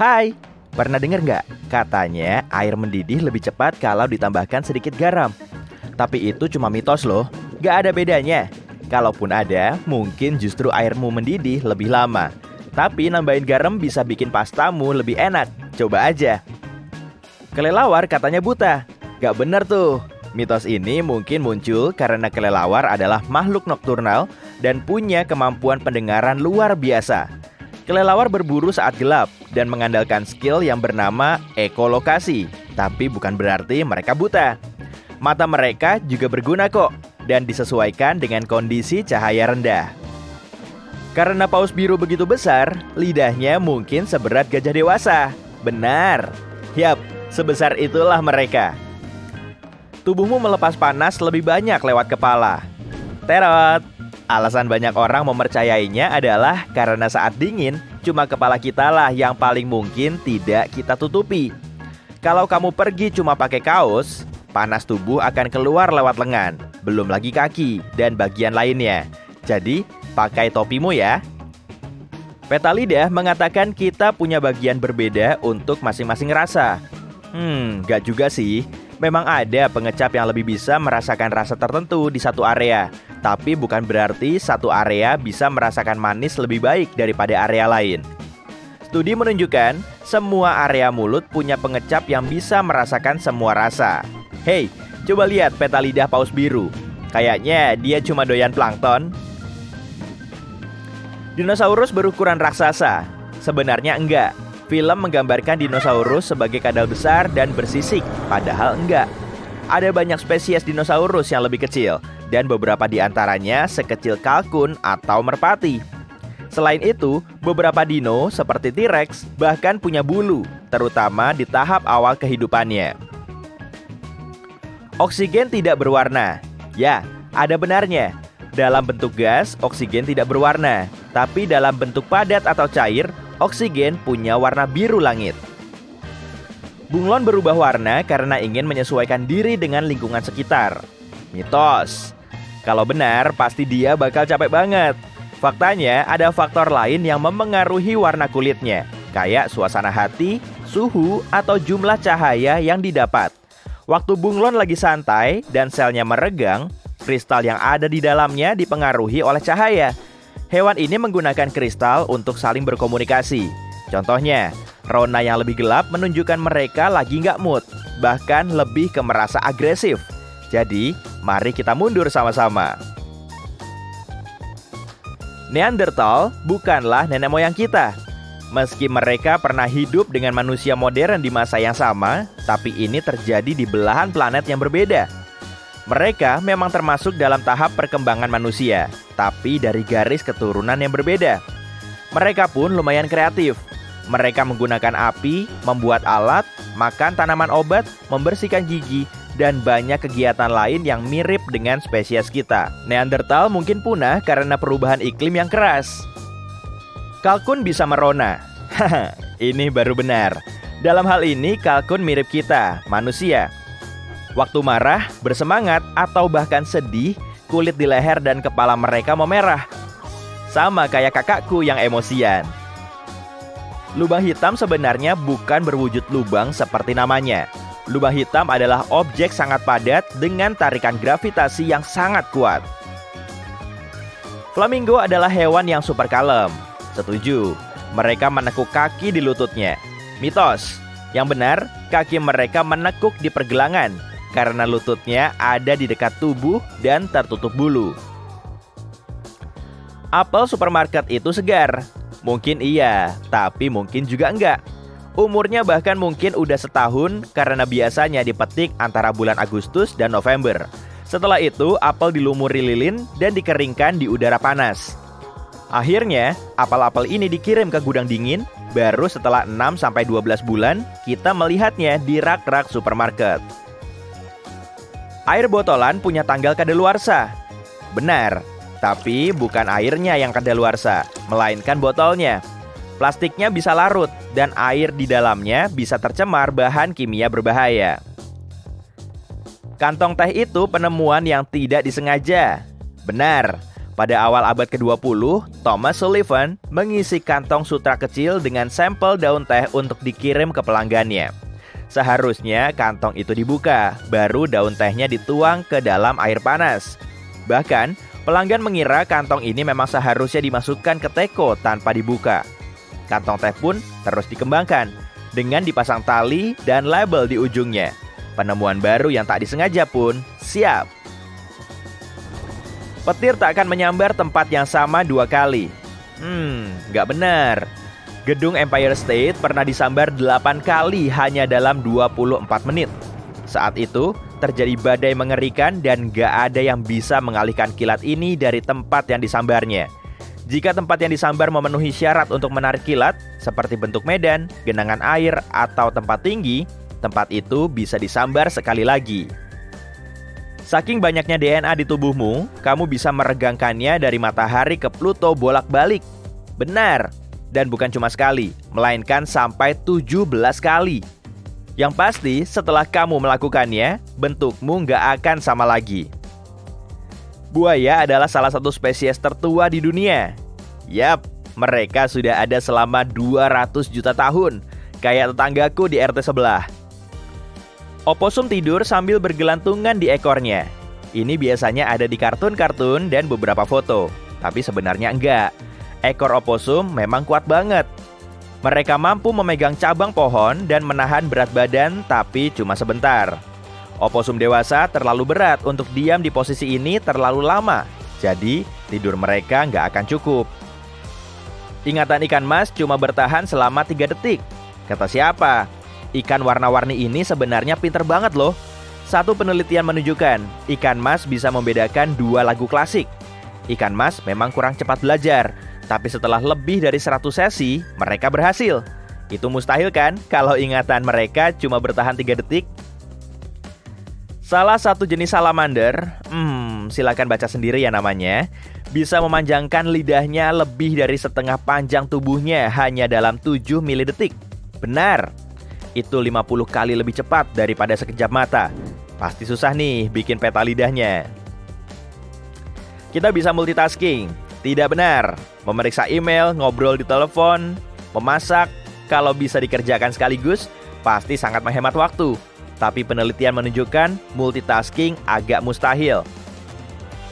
Hai, pernah dengar nggak? Katanya air mendidih lebih cepat kalau ditambahkan sedikit garam. Tapi itu cuma mitos loh, nggak ada bedanya. Kalaupun ada, mungkin justru airmu mendidih lebih lama. Tapi nambahin garam bisa bikin pastamu lebih enak. Coba aja. Kelelawar katanya buta. Gak bener tuh. Mitos ini mungkin muncul karena kelelawar adalah makhluk nokturnal dan punya kemampuan pendengaran luar biasa. Kelelawar berburu saat gelap dan mengandalkan skill yang bernama ekolokasi. Tapi bukan berarti mereka buta. Mata mereka juga berguna kok dan disesuaikan dengan kondisi cahaya rendah. Karena paus biru begitu besar, lidahnya mungkin seberat gajah dewasa. Benar. Yap, sebesar itulah mereka. Tubuhmu melepas panas lebih banyak lewat kepala. Terot. Alasan banyak orang mempercayainya adalah karena saat dingin, cuma kepala kita lah yang paling mungkin tidak kita tutupi. Kalau kamu pergi cuma pakai kaos, panas tubuh akan keluar lewat lengan, belum lagi kaki dan bagian lainnya. Jadi, pakai topimu ya. Peta lidah mengatakan kita punya bagian berbeda untuk masing-masing rasa. Gak juga sih. Memang ada pengecap yang lebih bisa merasakan rasa tertentu di satu area. Tapi bukan berarti satu area bisa merasakan manis lebih baik daripada area lain. Studi menunjukkan semua area mulut punya pengecap yang bisa merasakan semua rasa. Hei, coba lihat peta lidah paus biru. Kayaknya dia cuma doyan plankton. Dinosaurus berukuran raksasa. Sebenarnya enggak. Film menggambarkan dinosaurus sebagai kadal besar dan bersisik, padahal enggak. Ada banyak spesies dinosaurus yang lebih kecil, dan beberapa di antaranya sekecil kalkun atau merpati. Selain itu, beberapa dino seperti T-Rex bahkan punya bulu, terutama di tahap awal kehidupannya. Oksigen tidak berwarna. Ya, ada benarnya. Dalam bentuk gas, oksigen tidak berwarna, tapi dalam bentuk padat atau cair, oksigen punya warna biru langit. Bunglon berubah warna karena ingin menyesuaikan diri dengan lingkungan sekitar. Mitos. Kalau benar, pasti dia bakal capek banget. Faktanya, ada faktor lain yang memengaruhi warna kulitnya, kayak suasana hati, suhu, atau jumlah cahaya yang didapat. Waktu bunglon lagi santai dan selnya meregang, kristal yang ada di dalamnya dipengaruhi oleh cahaya. Hewan ini menggunakan kristal untuk saling berkomunikasi. Contohnya, rona yang lebih gelap menunjukkan mereka lagi nggak mood, bahkan lebih ke merasa agresif. Jadi, mari kita mundur sama-sama. Neanderthal bukanlah nenek moyang kita. Meski mereka pernah hidup dengan manusia modern di masa yang sama, tapi ini terjadi di belahan planet yang berbeda. Mereka memang termasuk dalam tahap perkembangan manusia, tapi dari garis keturunan yang berbeda. Mereka pun lumayan kreatif. Mereka menggunakan api, membuat alat, makan tanaman obat, membersihkan gigi, dan banyak kegiatan lain yang mirip dengan spesies kita. Neanderthal mungkin punah karena perubahan iklim yang keras. Kalkun bisa merona. Haha, ini baru benar. Dalam hal ini, kalkun mirip kita, manusia. Waktu marah, bersemangat, atau bahkan sedih, kulit di leher dan kepala mereka memerah. Sama kayak kakakku yang emosian. Lubang hitam sebenarnya bukan berwujud lubang seperti namanya. Lubang hitam adalah objek sangat padat dengan tarikan gravitasi yang sangat kuat. Flamingo adalah hewan yang super kalem. Setuju, mereka menekuk kaki di lututnya. Mitos. Yang benar, kaki mereka menekuk di pergelangan karena lututnya ada di dekat tubuh dan tertutup bulu. Apel supermarket itu segar. Mungkin iya, tapi mungkin juga enggak. Umurnya bahkan mungkin udah setahun karena biasanya dipetik antara bulan Agustus dan November. Setelah itu, apel dilumuri lilin dan dikeringkan di udara panas. Akhirnya, apel-apel ini dikirim ke gudang dingin. Baru setelah 6-12 bulan, kita melihatnya di rak-rak supermarket. Air botolan punya tanggal kadaluarsa. Benar, tapi bukan airnya yang kadaluarsa, melainkan botolnya. Plastiknya bisa larut dan air di dalamnya bisa tercemar bahan kimia berbahaya. Kantong teh itu penemuan yang tidak disengaja. Benar, Pada awal abad ke-20, Thomas Sullivan mengisi kantong sutra kecil dengan sampel daun teh untuk dikirim ke pelanggannya. Seharusnya kantong itu dibuka, baru daun tehnya dituang ke dalam air panas. Bahkan, pelanggan mengira kantong ini memang seharusnya dimasukkan ke teko tanpa dibuka. Kantong teh pun terus dikembangkan dengan dipasang tali dan label di ujungnya. Penemuan baru yang tak disengaja pun siap. Petir tak akan menyambar tempat yang sama 2 kali. Nggak benar. Gedung Empire State pernah disambar 8 kali hanya dalam 24 menit. Saat itu, terjadi badai mengerikan dan nggak ada yang bisa mengalihkan kilat ini dari tempat yang disambarnya. Jika tempat yang disambar memenuhi syarat untuk menarik kilat, seperti bentuk medan, genangan air, atau tempat tinggi, tempat itu bisa disambar sekali lagi. Saking banyaknya DNA di tubuhmu, kamu bisa meregangkannya dari matahari ke Pluto bolak-balik. Benar, dan bukan cuma sekali, melainkan sampai 17 kali. Yang pasti, setelah kamu melakukannya, bentukmu nggak akan sama lagi. Buaya adalah salah satu spesies tertua di dunia. Yap, mereka sudah ada selama 200 juta tahun, kayak tetanggaku di RT sebelah. Oposum tidur sambil bergelantungan di ekornya. Ini biasanya ada di kartun-kartun dan beberapa foto, tapi sebenarnya enggak. Ekor oposum memang kuat banget. Mereka mampu memegang cabang pohon dan menahan berat badan, tapi cuma sebentar. Oposum dewasa terlalu berat untuk diam di posisi ini terlalu lama, jadi tidur mereka nggak akan cukup. Ingatan ikan mas cuma bertahan selama 3 detik. Kata siapa? Ikan warna-warni ini sebenarnya pinter banget loh. Satu penelitian menunjukkan, ikan mas bisa membedakan 2 lagu klasik. Ikan mas memang kurang cepat belajar, tapi setelah lebih dari 100 sesi, mereka berhasil. Itu mustahil kan kalau ingatan mereka cuma bertahan 3 detik? Salah satu jenis salamander, silakan baca sendiri ya namanya, bisa memanjangkan lidahnya lebih dari setengah panjang tubuhnya hanya dalam 7 milidetik. Benar, itu 50 kali lebih cepat daripada sekejap mata. Pasti susah nih bikin peta lidahnya. Kita bisa multitasking. Tidak benar. Memeriksa email, ngobrol di telepon, memasak, kalau bisa dikerjakan sekaligus, pasti sangat menghemat waktu. Tapi penelitian menunjukkan multitasking agak mustahil.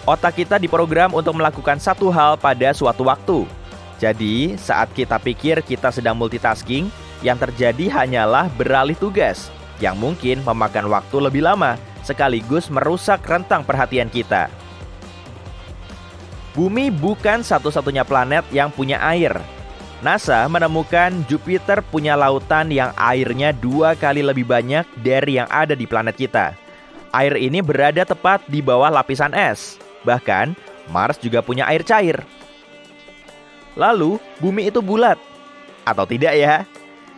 Otak kita diprogram untuk melakukan satu hal pada suatu waktu. Jadi, saat kita pikir kita sedang multitasking, yang terjadi hanyalah beralih tugas, yang mungkin memakan waktu lebih lama, sekaligus merusak rentang perhatian kita. Bumi bukan satu-satunya planet yang punya air. NASA menemukan Jupiter punya lautan yang airnya 2 kali lebih banyak dari yang ada di planet kita. Air ini berada tepat di bawah lapisan es. Bahkan, Mars juga punya air cair. Lalu, bumi itu bulat. Atau tidak ya?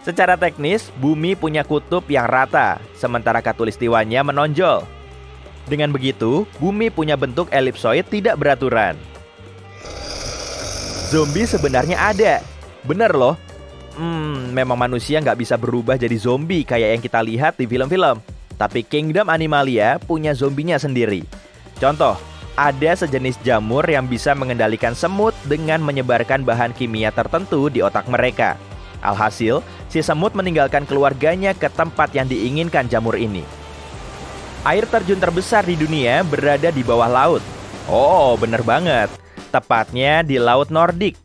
Secara teknis, bumi punya kutub yang rata, sementara khatulistiwanya menonjol. Dengan begitu, bumi punya bentuk elipsoid tidak beraturan. Zombie sebenarnya ada. Bener loh. Memang manusia nggak bisa berubah jadi zombie kayak yang kita lihat di film-film. Tapi Kingdom Animalia punya zombinya sendiri. Contoh, ada sejenis jamur yang bisa mengendalikan semut dengan menyebarkan bahan kimia tertentu di otak mereka. Alhasil, si semut meninggalkan keluarganya ke tempat yang diinginkan jamur ini. Air terjun terbesar di dunia berada di bawah laut. Oh, bener banget. Tepatnya di Laut Nordik.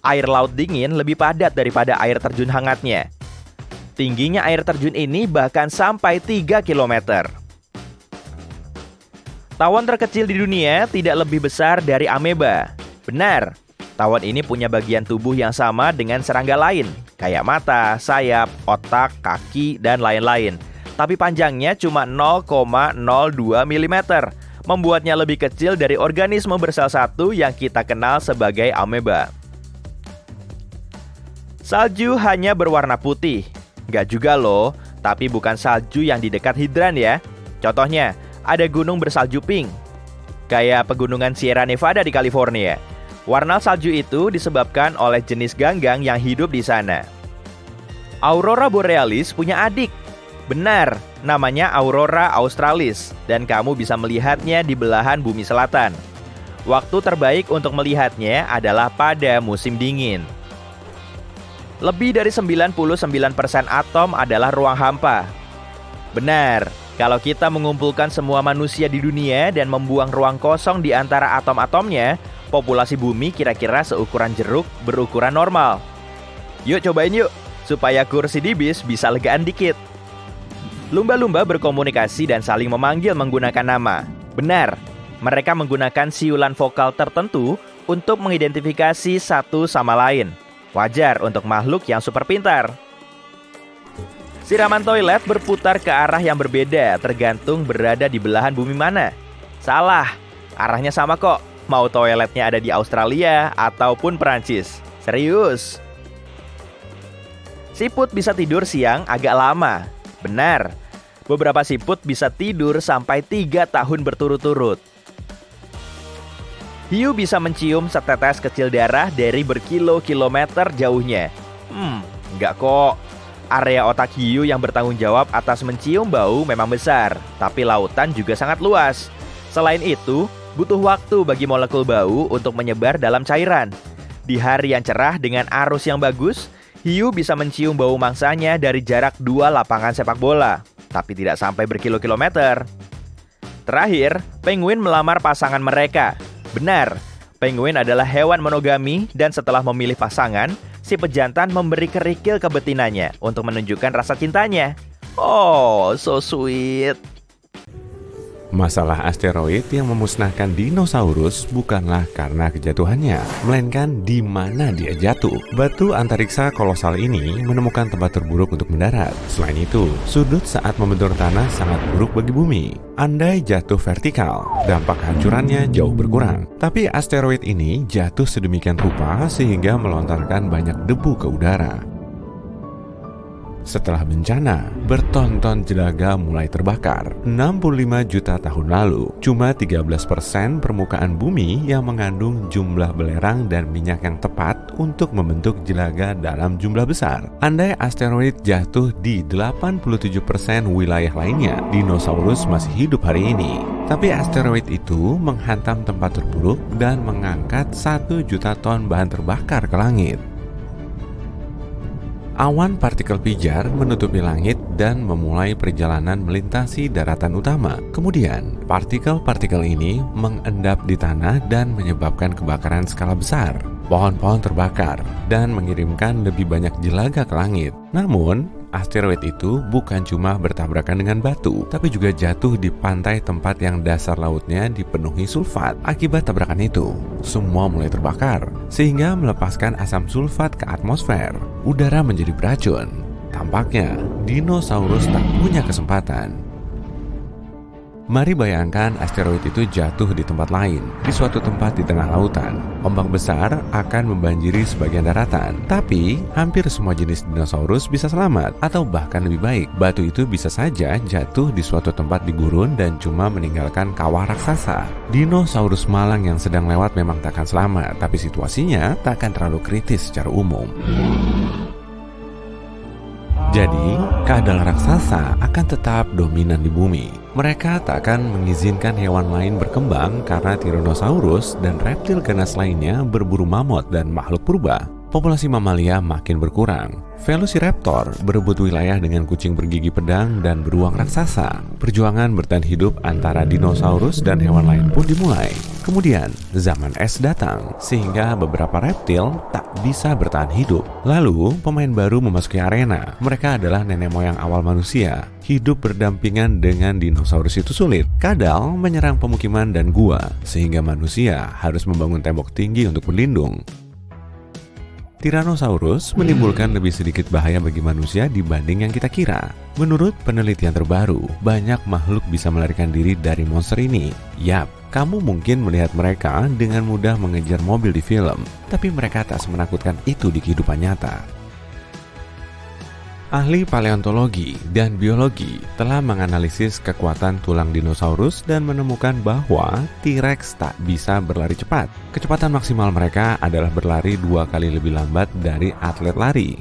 Air laut dingin lebih padat daripada air terjun hangatnya. Tingginya air terjun ini bahkan sampai 3 km. Tawon terkecil di dunia tidak lebih besar dari ameba. Benar, tawon ini punya bagian tubuh yang sama dengan serangga lain, kayak mata, sayap, otak, kaki, dan lain-lain. Tapi panjangnya cuma 0,02 mm, membuatnya lebih kecil dari organisme bersel satu yang kita kenal sebagai ameba. Salju hanya berwarna putih. Nggak juga loh, tapi bukan salju yang di dekat hidran ya. Contohnya, ada gunung bersalju pink, kayak pegunungan Sierra Nevada di California. Warna salju itu disebabkan oleh jenis ganggang yang hidup di sana. Aurora Borealis punya adik. Benar, namanya Aurora Australis, dan kamu bisa melihatnya di belahan bumi selatan. Waktu terbaik untuk melihatnya adalah pada musim dingin. Lebih dari 99% atom adalah ruang hampa. Benar, kalau kita mengumpulkan semua manusia di dunia dan membuang ruang kosong di antara atom-atomnya, populasi bumi kira-kira seukuran jeruk berukuran normal. Yuk cobain yuk, supaya kursi di bis bisa legaan dikit. Lumba-lumba berkomunikasi dan saling memanggil menggunakan nama. Benar, mereka menggunakan siulan vokal tertentu untuk mengidentifikasi satu sama lain. Wajar untuk makhluk yang super pintar. Siraman toilet berputar ke arah yang berbeda tergantung berada di belahan bumi mana. Salah, arahnya sama kok. Mau toiletnya ada di Australia ataupun Perancis. Serius. Siput bisa tidur siang agak lama. Benar, beberapa siput bisa tidur sampai 3 tahun berturut-turut. Hiu bisa mencium setetes kecil darah dari berkilo-kilometer jauhnya. Enggak kok. Area otak hiu yang bertanggung jawab atas mencium bau memang besar, tapi lautan juga sangat luas. Selain itu, butuh waktu bagi molekul bau untuk menyebar dalam cairan. Di hari yang cerah dengan arus yang bagus, hiu bisa mencium bau mangsanya dari jarak 2 lapangan sepak bola, tapi tidak sampai berkilo-kilometer. Terakhir, penguin melamar pasangan mereka. Benar, penguin adalah hewan monogami dan setelah memilih pasangan, si pejantan memberi kerikil ke betinanya untuk menunjukkan rasa cintanya. Oh, so sweet. Masalah asteroid yang memusnahkan dinosaurus bukanlah karena kejatuhannya, melainkan di mana dia jatuh. Batu antariksa kolosal ini menemukan tempat terburuk untuk mendarat. Selain itu, sudut saat membentur tanah sangat buruk bagi bumi. Andai jatuh vertikal, dampak hancurannya jauh berkurang. Tapi asteroid ini jatuh sedemikian rupa sehingga melontarkan banyak debu ke udara. Setelah bencana, bertonton jelaga mulai terbakar. 65 juta tahun lalu, cuma 13% permukaan bumi yang mengandung jumlah belerang dan minyak yang tepat untuk membentuk jelaga dalam jumlah besar. Andai asteroid jatuh di 87% wilayah lainnya, dinosaurus masih hidup hari ini. Tapi asteroid itu menghantam tempat terburuk dan mengangkat 1 juta ton bahan terbakar ke langit. Awan partikel pijar menutupi langit dan memulai perjalanan melintasi daratan utama. Kemudian, partikel-partikel ini mengendap di tanah dan menyebabkan kebakaran skala besar. Pohon-pohon terbakar dan mengirimkan lebih banyak jelaga ke langit. Namun, asteroid itu bukan cuma bertabrakan dengan batu, tapi juga jatuh di pantai tempat yang dasar lautnya dipenuhi sulfat. Akibat tabrakan itu, semua mulai terbakar, sehingga melepaskan asam sulfat ke atmosfer. Udara menjadi beracun. Tampaknya, dinosaurus tak punya kesempatan. Mari bayangkan asteroid itu jatuh di tempat lain, di suatu tempat di tengah lautan. Ombak besar akan membanjiri sebagian daratan, tapi hampir semua jenis dinosaurus bisa selamat, atau bahkan lebih baik, batu itu bisa saja jatuh di suatu tempat di gurun dan cuma meninggalkan kawah raksasa. Dinosaurus malang yang sedang lewat memang takkan selamat, tapi situasinya tak akan terlalu kritis secara umum. Jadi, keadaan raksasa akan tetap dominan di bumi. Mereka tak akan mengizinkan hewan lain berkembang karena Tyrannosaurus dan reptil ganas lainnya berburu mamut dan makhluk purba. Populasi mamalia makin berkurang. Velociraptor berebut wilayah dengan kucing bergigi pedang dan beruang raksasa. Perjuangan bertahan hidup antara dinosaurus dan hewan lain pun dimulai. Kemudian, zaman es datang, sehingga beberapa reptil tak bisa bertahan hidup. Lalu, pemain baru memasuki arena. Mereka adalah nenek moyang awal manusia. Hidup berdampingan dengan dinosaurus itu sulit. Kadal menyerang pemukiman dan gua, sehingga manusia harus membangun tembok tinggi untuk berlindung. Tyrannosaurus menimbulkan lebih sedikit bahaya bagi manusia dibanding yang kita kira. Menurut penelitian terbaru, banyak makhluk bisa melarikan diri dari monster ini. Yap, kamu mungkin melihat mereka dengan mudah mengejar mobil di film, tapi mereka tak semenakutkan itu di kehidupan nyata. Ahli paleontologi dan biologi telah menganalisis kekuatan tulang dinosaurus dan menemukan bahwa T-Rex tak bisa berlari cepat. Kecepatan maksimal mereka adalah berlari 2 kali lebih lambat dari atlet lari.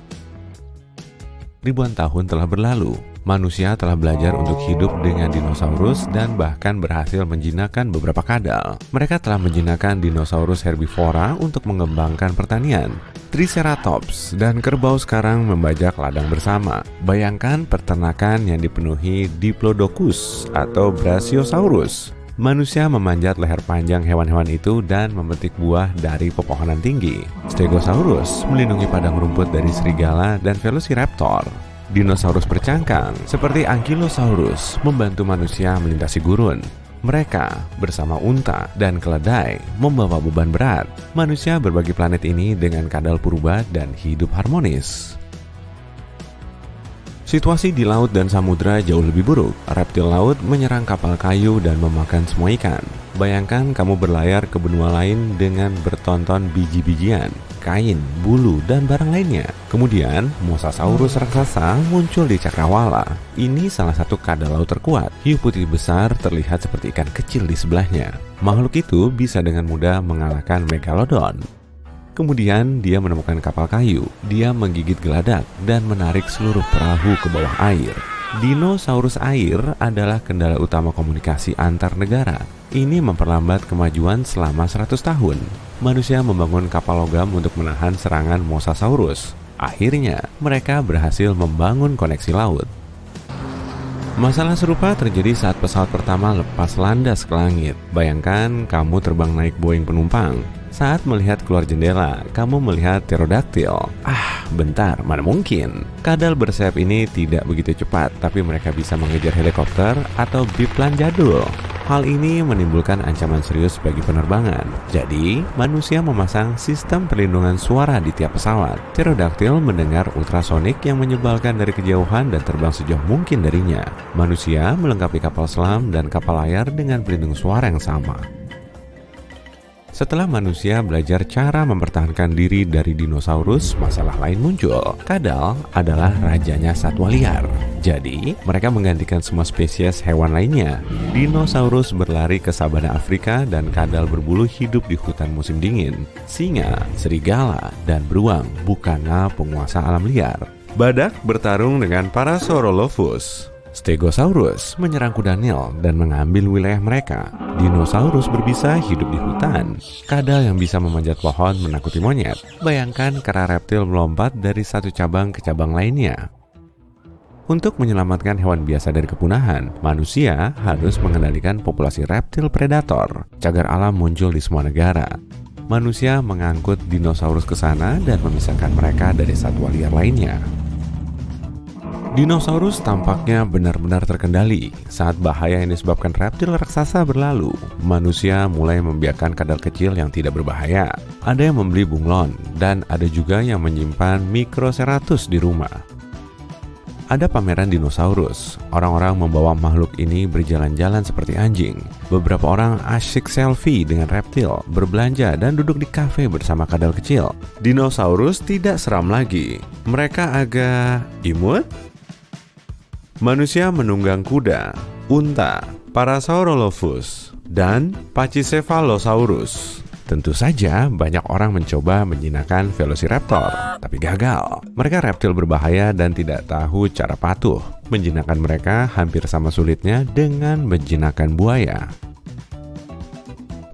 Ribuan tahun telah berlalu. Manusia telah belajar untuk hidup dengan dinosaurus dan bahkan berhasil menjinakkan beberapa kadal. Mereka telah menjinakkan dinosaurus herbivora untuk mengembangkan pertanian. Triceratops dan kerbau sekarang membajak ladang bersama. Bayangkan peternakan yang dipenuhi Diplodocus atau Brachiosaurus. Manusia memanjat leher panjang hewan-hewan itu dan memetik buah dari pepohonan tinggi. Stegosaurus melindungi padang rumput dari serigala dan Velociraptor. Dinosaurus bercangkang seperti Ankylosaurus membantu manusia melintasi gurun. Mereka bersama unta dan keledai membawa beban berat. Manusia berbagi planet ini dengan kadal purba dan hidup harmonis. Situasi di laut dan samudra jauh lebih buruk. Reptil laut menyerang kapal kayu dan memakan semua ikan. Bayangkan kamu berlayar ke benua lain dengan bertonton biji-bijian, kain, bulu, dan barang lainnya. Kemudian, Mosasaurus raksasa muncul di cakrawala. Ini salah satu kadal laut terkuat. Hiu putih besar terlihat seperti ikan kecil di sebelahnya. Makhluk itu bisa dengan mudah mengalahkan Megalodon. Kemudian dia menemukan kapal kayu. Dia menggigit geladak dan menarik seluruh perahu ke bawah air. Dinosaurus air adalah kendala utama komunikasi antar negara. Ini memperlambat kemajuan selama 100 tahun. Manusia membangun kapal logam untuk menahan serangan Mosasaurus. Akhirnya, mereka berhasil membangun koneksi laut. Masalah serupa terjadi saat pesawat pertama lepas landas ke langit. Bayangkan kamu terbang naik Boeing penumpang. Saat melihat keluar jendela, kamu melihat pterodaktil. Bentar, mana mungkin? Kadal bersayap ini tidak begitu cepat, tapi mereka bisa mengejar helikopter atau biplan jadul. Hal ini menimbulkan ancaman serius bagi penerbangan. Jadi, manusia memasang sistem perlindungan suara di tiap pesawat. Pterodaktil mendengar ultrasonik yang menyebalkan dari kejauhan dan terbang sejauh mungkin darinya. Manusia melengkapi kapal selam dan kapal layar dengan pelindung suara yang sama. Setelah manusia belajar cara mempertahankan diri dari dinosaurus, masalah lain muncul. Kadal adalah rajanya satwa liar. Jadi, mereka menggantikan semua spesies hewan lainnya. Dinosaurus berlari ke sabana Afrika dan kadal berbulu hidup di hutan musim dingin. Singa, serigala, dan beruang bukanlah penguasa alam liar. Badak bertarung dengan Parasaurolophus. Stegosaurus menyerang kuda Nil dan mengambil wilayah mereka. Dinosaurus berbisa hidup di hutan. Kadal yang bisa memanjat pohon menakuti monyet. Bayangkan kera reptil melompat dari satu cabang ke cabang lainnya. Untuk menyelamatkan hewan biasa dari kepunahan, manusia harus mengendalikan populasi reptil predator. Cagar alam muncul di semua negara. Manusia mengangkut dinosaurus ke sana dan memisahkan mereka dari satwa liar lainnya. Dinosaurus tampaknya benar-benar terkendali. Saat bahaya yang disebabkan reptil raksasa berlalu, manusia mulai membiarkan kadal kecil yang tidak berbahaya. Ada yang membeli bunglon, dan ada juga yang menyimpan Microceratus di rumah. Ada pameran dinosaurus. Orang-orang membawa makhluk ini berjalan-jalan seperti anjing. Beberapa orang asyik selfie dengan reptil, berbelanja, dan duduk di kafe bersama kadal kecil. Dinosaurus tidak seram lagi. Mereka agak imut. Manusia menunggang kuda, unta, Parasaurolophus, dan Pachycephalosaurus. Tentu saja banyak orang mencoba menjinakkan Velociraptor, tapi gagal. Mereka reptil berbahaya dan tidak tahu cara patuh. Menjinakkan mereka hampir sama sulitnya dengan menjinakkan buaya.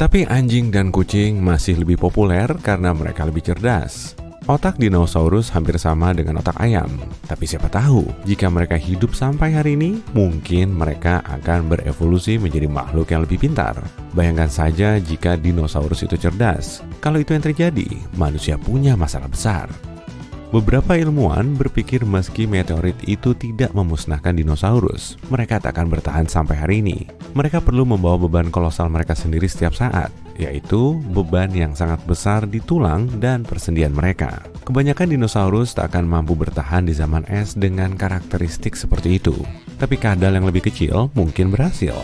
Tapi anjing dan kucing masih lebih populer karena mereka lebih cerdas. Otak dinosaurus hampir sama dengan otak ayam. Tapi siapa tahu, jika mereka hidup sampai hari ini, mungkin mereka akan berevolusi menjadi makhluk yang lebih pintar. Bayangkan saja jika dinosaurus itu cerdas. Kalau itu yang terjadi, manusia punya masalah besar. Beberapa ilmuwan berpikir meski meteorit itu tidak memusnahkan dinosaurus, mereka tak akan bertahan sampai hari ini. Mereka perlu membawa beban kolosal mereka sendiri setiap saat, yaitu beban yang sangat besar di tulang dan persendian mereka. Kebanyakan dinosaurus tak akan mampu bertahan di zaman es dengan karakteristik seperti itu. Tapi kadal yang lebih kecil mungkin berhasil.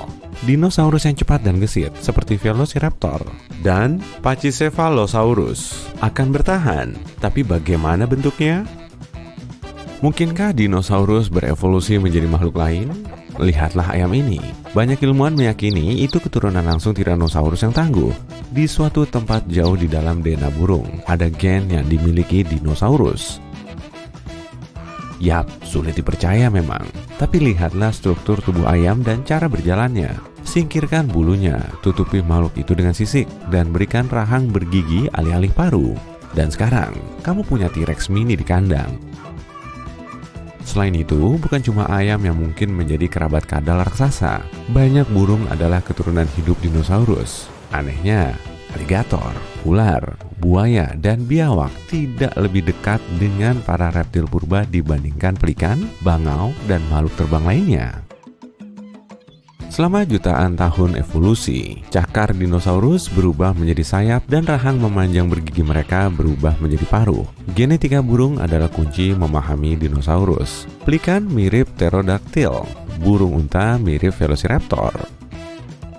Dinosaurus yang cepat dan gesit seperti Velociraptor dan Pachycephalosaurus akan bertahan. Tapi bagaimana bentuknya? Mungkinkah dinosaurus berevolusi menjadi makhluk lain? Lihatlah ayam ini. Banyak ilmuwan meyakini itu keturunan langsung Tyrannosaurus yang tangguh. Di suatu tempat jauh di dalam DNA burung, ada gen yang dimiliki dinosaurus. Yap, sulit dipercaya memang. Tapi lihatlah struktur tubuh ayam dan cara berjalannya. Singkirkan bulunya, tutupi makhluk itu dengan sisik, dan berikan rahang bergigi alih-alih paru. Dan sekarang, kamu punya T-Rex mini di kandang. Selain itu, bukan cuma ayam yang mungkin menjadi kerabat kadal raksasa. Banyak burung adalah keturunan hidup dinosaurus. Anehnya, aligator, ular, buaya, dan biawak tidak lebih dekat dengan para reptil purba dibandingkan pelikan, bangau, dan makhluk terbang lainnya. Selama jutaan tahun evolusi, cakar dinosaurus berubah menjadi sayap dan rahang memanjang bergigi mereka berubah menjadi paruh. Genetika burung adalah kunci memahami dinosaurus. Pelikan mirip pterodaktil, burung unta mirip velociraptor.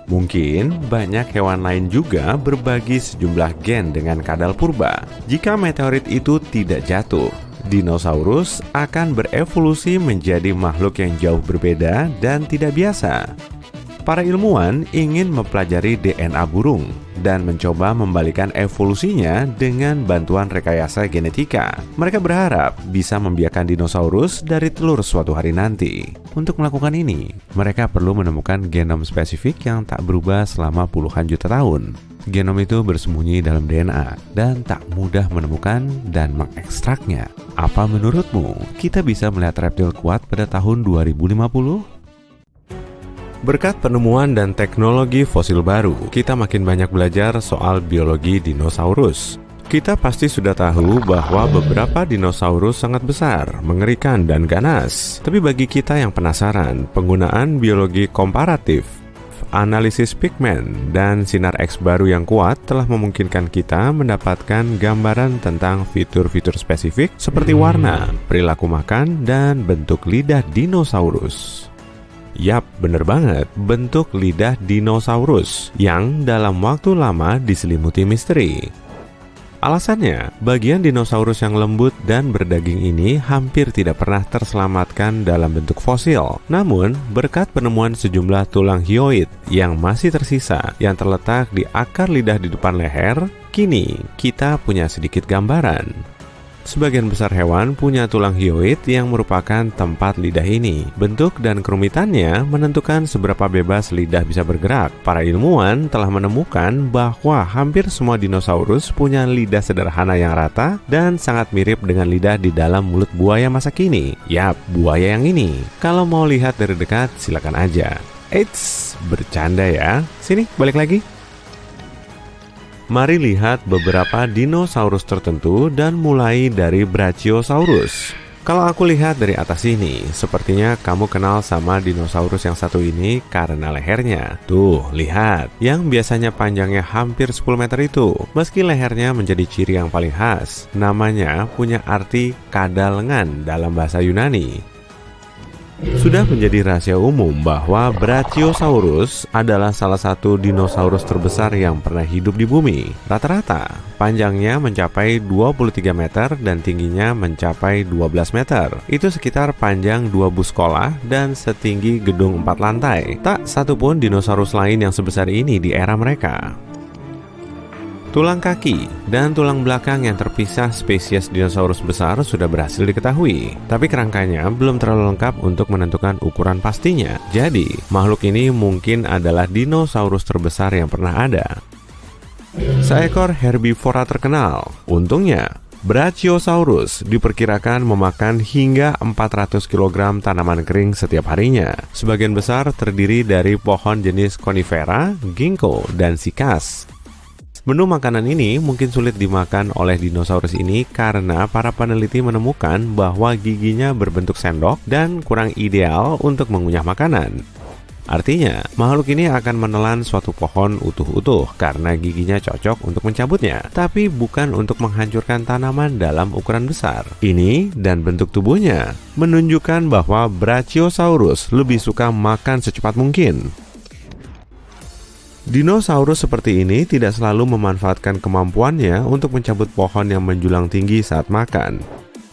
Mungkin banyak hewan lain juga berbagi sejumlah gen dengan kadal purba. Jika meteorit itu tidak jatuh, dinosaurus akan berevolusi menjadi makhluk yang jauh berbeda dan tidak biasa. Para ilmuwan ingin mempelajari DNA burung dan mencoba membalikan evolusinya dengan bantuan rekayasa genetika. Mereka berharap bisa membiarkan dinosaurus dari telur suatu hari nanti. Untuk melakukan ini, mereka perlu menemukan genom spesifik yang tak berubah selama puluhan juta tahun. Genom itu bersembunyi dalam DNA dan tak mudah menemukan dan mengekstraknya. Apa menurutmu, kita bisa melihat reptil kuat pada tahun 2050? Berkat penemuan dan teknologi fosil baru, kita makin banyak belajar soal biologi dinosaurus. Kita pasti sudah tahu bahwa beberapa dinosaurus sangat besar, mengerikan, dan ganas. Tapi bagi kita yang penasaran, penggunaan biologi komparatif, analisis pigmen, dan sinar X baru yang kuat telah memungkinkan kita mendapatkan gambaran tentang fitur-fitur spesifik seperti warna, perilaku makan, dan bentuk lidah dinosaurus. Yap, bener banget, bentuk lidah dinosaurus yang dalam waktu lama diselimuti misteri. Alasannya, bagian dinosaurus yang lembut dan berdaging ini hampir tidak pernah terselamatkan dalam bentuk fosil. Namun, berkat penemuan sejumlah tulang hyoid yang masih tersisa yang terletak di akar lidah di depan leher, kini kita punya sedikit gambaran. Sebagian besar hewan punya tulang hyoid yang merupakan tempat lidah ini. Bentuk dan kerumitannya menentukan seberapa bebas lidah bisa bergerak. Para ilmuwan telah menemukan bahwa hampir semua dinosaurus punya lidah sederhana yang rata dan sangat mirip dengan lidah di dalam mulut buaya masa kini. Yap, buaya yang ini. Kalau mau lihat dari dekat, silakan aja. Eits, bercanda ya. Sini, balik lagi. Mari lihat beberapa dinosaurus tertentu dan mulai dari Brachiosaurus. Kalau aku lihat dari atas ini, sepertinya kamu kenal sama dinosaurus yang satu ini karena lehernya. Tuh, lihat. Yang biasanya panjangnya hampir 10 meter itu. Meski lehernya menjadi ciri yang paling khas, namanya punya arti kadalengan dalam bahasa Yunani. Sudah menjadi rahasia umum bahwa Brachiosaurus adalah salah satu dinosaurus terbesar yang pernah hidup di bumi. Rata-rata, panjangnya mencapai 23 meter dan tingginya mencapai 12 meter. Itu sekitar panjang 2 bus sekolah dan setinggi gedung 4 lantai. Tak satupun dinosaurus lain yang sebesar ini di era mereka. Tulang kaki dan tulang belakang yang terpisah spesies dinosaurus besar sudah berhasil diketahui, tapi kerangkanya belum terlalu lengkap untuk menentukan ukuran pastinya. Jadi, makhluk ini mungkin adalah dinosaurus terbesar yang pernah ada. Seekor herbivora terkenal. Untungnya, Brachiosaurus diperkirakan memakan hingga 400 kg tanaman kering setiap harinya. Sebagian besar terdiri dari pohon jenis konifera, ginkgo, dan sikas. Menu makanan ini mungkin sulit dimakan oleh dinosaurus ini karena para peneliti menemukan bahwa giginya berbentuk sendok dan kurang ideal untuk mengunyah makanan. Artinya, makhluk ini akan menelan suatu pohon utuh-utuh karena giginya cocok untuk mencabutnya, tapi bukan untuk menghancurkan tanaman dalam ukuran besar. Ini dan bentuk tubuhnya menunjukkan bahwa Brachiosaurus lebih suka makan secepat mungkin. Dinosaurus seperti ini tidak selalu memanfaatkan kemampuannya untuk mencabut pohon yang menjulang tinggi saat makan.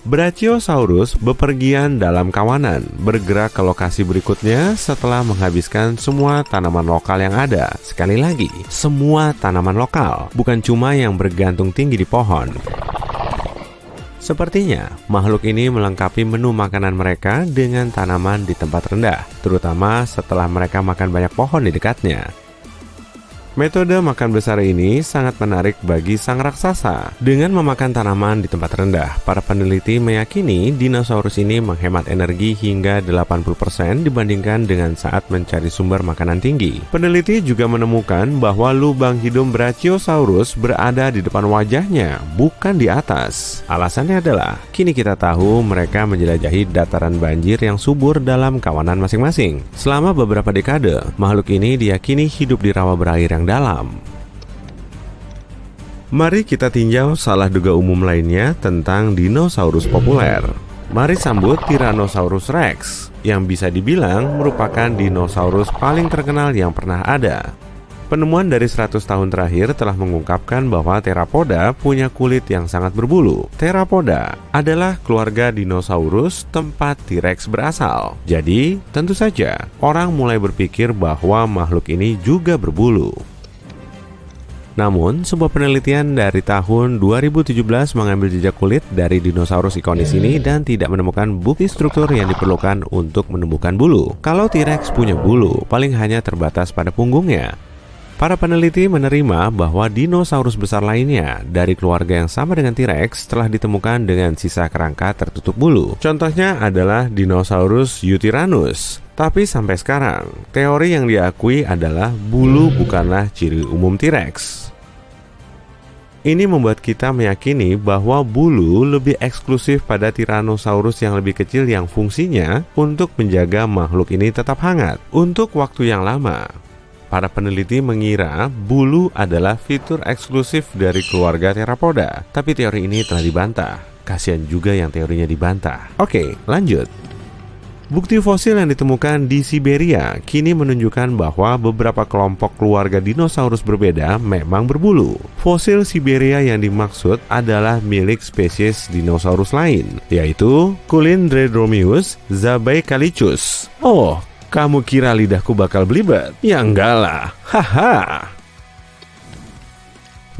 Brachiosaurus bepergian dalam kawanan, bergerak ke lokasi berikutnya setelah menghabiskan semua tanaman lokal yang ada. Sekali lagi, semua tanaman lokal, bukan cuma yang bergantung tinggi di pohon. Sepertinya, makhluk ini melengkapi menu makanan mereka dengan tanaman di tempat rendah, terutama setelah mereka makan banyak pohon di dekatnya. Metode makan besar ini sangat menarik bagi sang raksasa. Dengan memakan tanaman di tempat rendah, para peneliti meyakini dinosaurus ini menghemat energi hingga 80% dibandingkan dengan saat mencari sumber makanan tinggi. Peneliti juga menemukan bahwa lubang hidung Brachiosaurus berada di depan wajahnya, bukan di atas. Alasannya adalah, kini kita tahu mereka menjelajahi dataran banjir yang subur dalam kawanan masing-masing. Selama beberapa dekade, makhluk ini diyakini hidup di rawa berair yang dalam. Mari kita tinjau salah duga umum lainnya tentang dinosaurus populer. Mari sambut Tyrannosaurus Rex, yang bisa dibilang merupakan dinosaurus paling terkenal yang pernah ada. Penemuan dari 100 tahun terakhir telah mengungkapkan bahwa Theropoda punya kulit yang sangat berbulu. Theropoda adalah keluarga dinosaurus tempat T-Rex berasal. Jadi, tentu saja orang mulai berpikir bahwa makhluk ini juga berbulu. Namun, sebuah penelitian dari tahun 2017 mengambil jejak kulit dari dinosaurus ikonis ini dan tidak menemukan bukti struktur yang diperlukan untuk menumbuhkan bulu. Kalau T-Rex punya bulu, paling hanya terbatas pada punggungnya. Para peneliti menerima bahwa dinosaurus besar lainnya dari keluarga yang sama dengan T-Rex telah ditemukan dengan sisa kerangka tertutup bulu. Contohnya adalah dinosaurus Yutyrannus. Tapi sampai sekarang, teori yang diakui adalah bulu bukanlah ciri umum T-Rex. Ini membuat kita meyakini bahwa bulu lebih eksklusif pada Tyrannosaurus yang lebih kecil yang fungsinya untuk menjaga makhluk ini tetap hangat untuk waktu yang lama. Para peneliti mengira bulu adalah fitur eksklusif dari keluarga Theropoda, tapi teori ini telah dibantah. Kasian juga yang teorinya dibantah. Oke, lanjut. Bukti fosil yang ditemukan di Siberia kini menunjukkan bahwa beberapa kelompok keluarga dinosaurus berbeda memang berbulu. Fosil Siberia yang dimaksud adalah milik spesies dinosaurus lain, yaitu Culindredromeus zabaecalicus. Oh, kamu kira lidahku bakal belibet? Ya enggak lah, haha.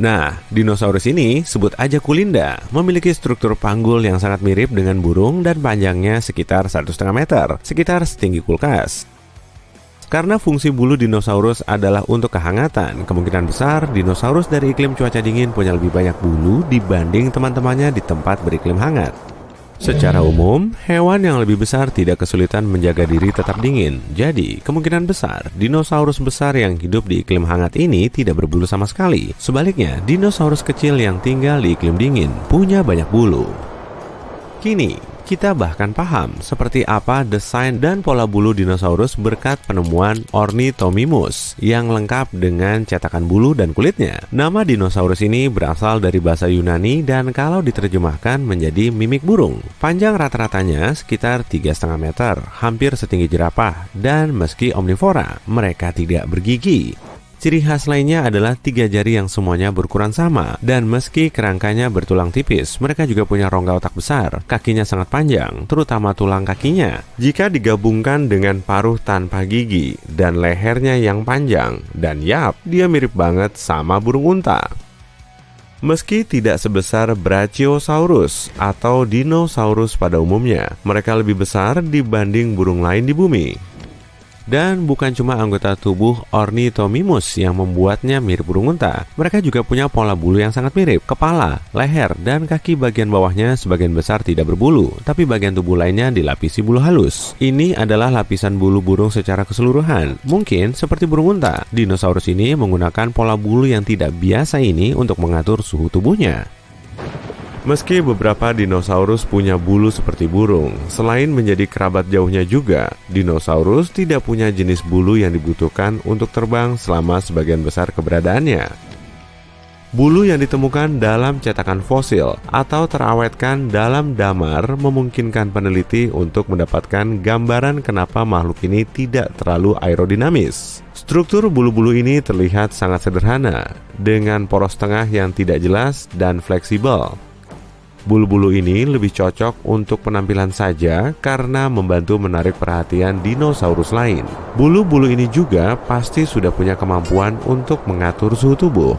Nah, dinosaurus ini sebut aja Kulinda, memiliki struktur panggul yang sangat mirip dengan burung dan panjangnya sekitar 1,5 meter, sekitar setinggi kulkas. Karena fungsi bulu dinosaurus adalah untuk kehangatan, kemungkinan besar dinosaurus dari iklim cuaca dingin punya lebih banyak bulu dibanding teman-temannya di tempat beriklim hangat. Secara umum, hewan yang lebih besar tidak kesulitan menjaga diri tetap dingin. Jadi, kemungkinan besar, dinosaurus besar yang hidup di iklim hangat ini tidak berbulu sama sekali. Sebaliknya, dinosaurus kecil yang tinggal di iklim dingin punya banyak bulu. Kini, kita bahkan paham seperti apa desain dan pola bulu dinosaurus berkat penemuan Ornithomimus yang lengkap dengan cetakan bulu dan kulitnya. Nama dinosaurus ini berasal dari bahasa Yunani dan kalau diterjemahkan menjadi mimik burung. Panjang rata-ratanya sekitar 3,5 meter, hampir setinggi jerapah, dan meski omnivora, mereka tidak bergigi. Ciri khas lainnya adalah 3 jari yang semuanya berukuran sama, dan meski kerangkanya bertulang tipis, mereka juga punya rongga otak besar, kakinya sangat panjang, terutama tulang kakinya. Jika digabungkan dengan paruh tanpa gigi, dan lehernya yang panjang, dan yap, dia mirip banget sama burung unta. Meski tidak sebesar Brachiosaurus atau dinosaurus pada umumnya, mereka lebih besar dibanding burung lain di bumi. Dan bukan cuma anggota tubuh Ornithomimus yang membuatnya mirip burung unta, mereka juga punya pola bulu yang sangat mirip. Kepala, leher, dan kaki bagian bawahnya sebagian besar tidak berbulu, tapi bagian tubuh lainnya dilapisi bulu halus. Ini adalah lapisan bulu burung secara keseluruhan. Mungkin seperti burung unta, dinosaurus ini menggunakan pola bulu yang tidak biasa ini untuk mengatur suhu tubuhnya. Meski beberapa dinosaurus punya bulu seperti burung, selain menjadi kerabat jauhnya juga, dinosaurus tidak punya jenis bulu yang dibutuhkan untuk terbang selama sebagian besar keberadaannya. Bulu yang ditemukan dalam cetakan fosil atau terawetkan dalam damar memungkinkan peneliti untuk mendapatkan gambaran kenapa makhluk ini tidak terlalu aerodinamis. Struktur bulu-bulu ini terlihat sangat sederhana, dengan poros tengah yang tidak jelas dan fleksibel. Bulu-bulu ini lebih cocok untuk penampilan saja karena membantu menarik perhatian dinosaurus lain. Bulu-bulu ini juga pasti sudah punya kemampuan untuk mengatur suhu tubuh.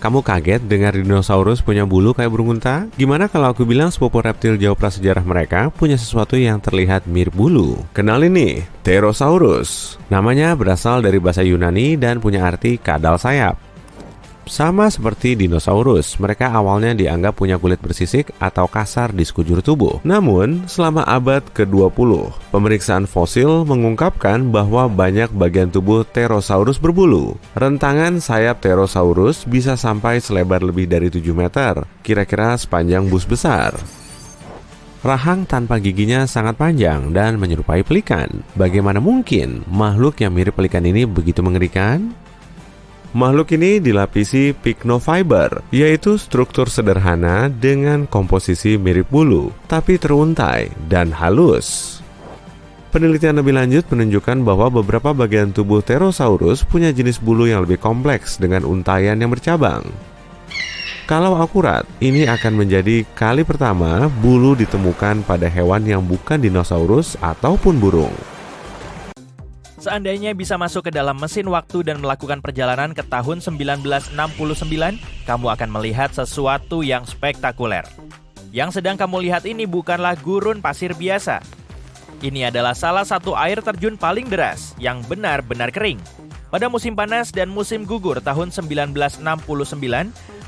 Kamu kaget dengar dinosaurus punya bulu kayak burung unta? Gimana kalau aku bilang sepupu reptil jauh prasejarah mereka punya sesuatu yang terlihat mirip bulu? Kenalin nih, Pterosaurus. Namanya berasal dari bahasa Yunani dan punya arti kadal sayap. Sama seperti dinosaurus, mereka awalnya dianggap punya kulit bersisik atau kasar di sekujur tubuh. Namun, selama abad ke-20, pemeriksaan fosil mengungkapkan bahwa banyak bagian tubuh Pterosaurus berbulu. Rentangan sayap Pterosaurus bisa sampai selebar lebih dari 7 meter, kira-kira sepanjang bus besar. Rahang tanpa giginya sangat panjang dan menyerupai pelikan. Bagaimana mungkin makhluk yang mirip pelikan ini begitu mengerikan? Makhluk ini dilapisi pycnofiber, yaitu struktur sederhana dengan komposisi mirip bulu, tapi teruntai dan halus. Penelitian lebih lanjut menunjukkan bahwa beberapa bagian tubuh Pterosaurus punya jenis bulu yang lebih kompleks dengan untaian yang bercabang. Kalau akurat, ini akan menjadi kali pertama bulu ditemukan pada hewan yang bukan dinosaurus ataupun burung. Seandainya bisa masuk ke dalam mesin waktu dan melakukan perjalanan ke tahun 1969, kamu akan melihat sesuatu yang spektakuler. Yang sedang kamu lihat ini bukanlah gurun pasir biasa. Ini adalah salah satu air terjun paling deras yang benar-benar kering. Pada musim panas dan musim gugur tahun 1969,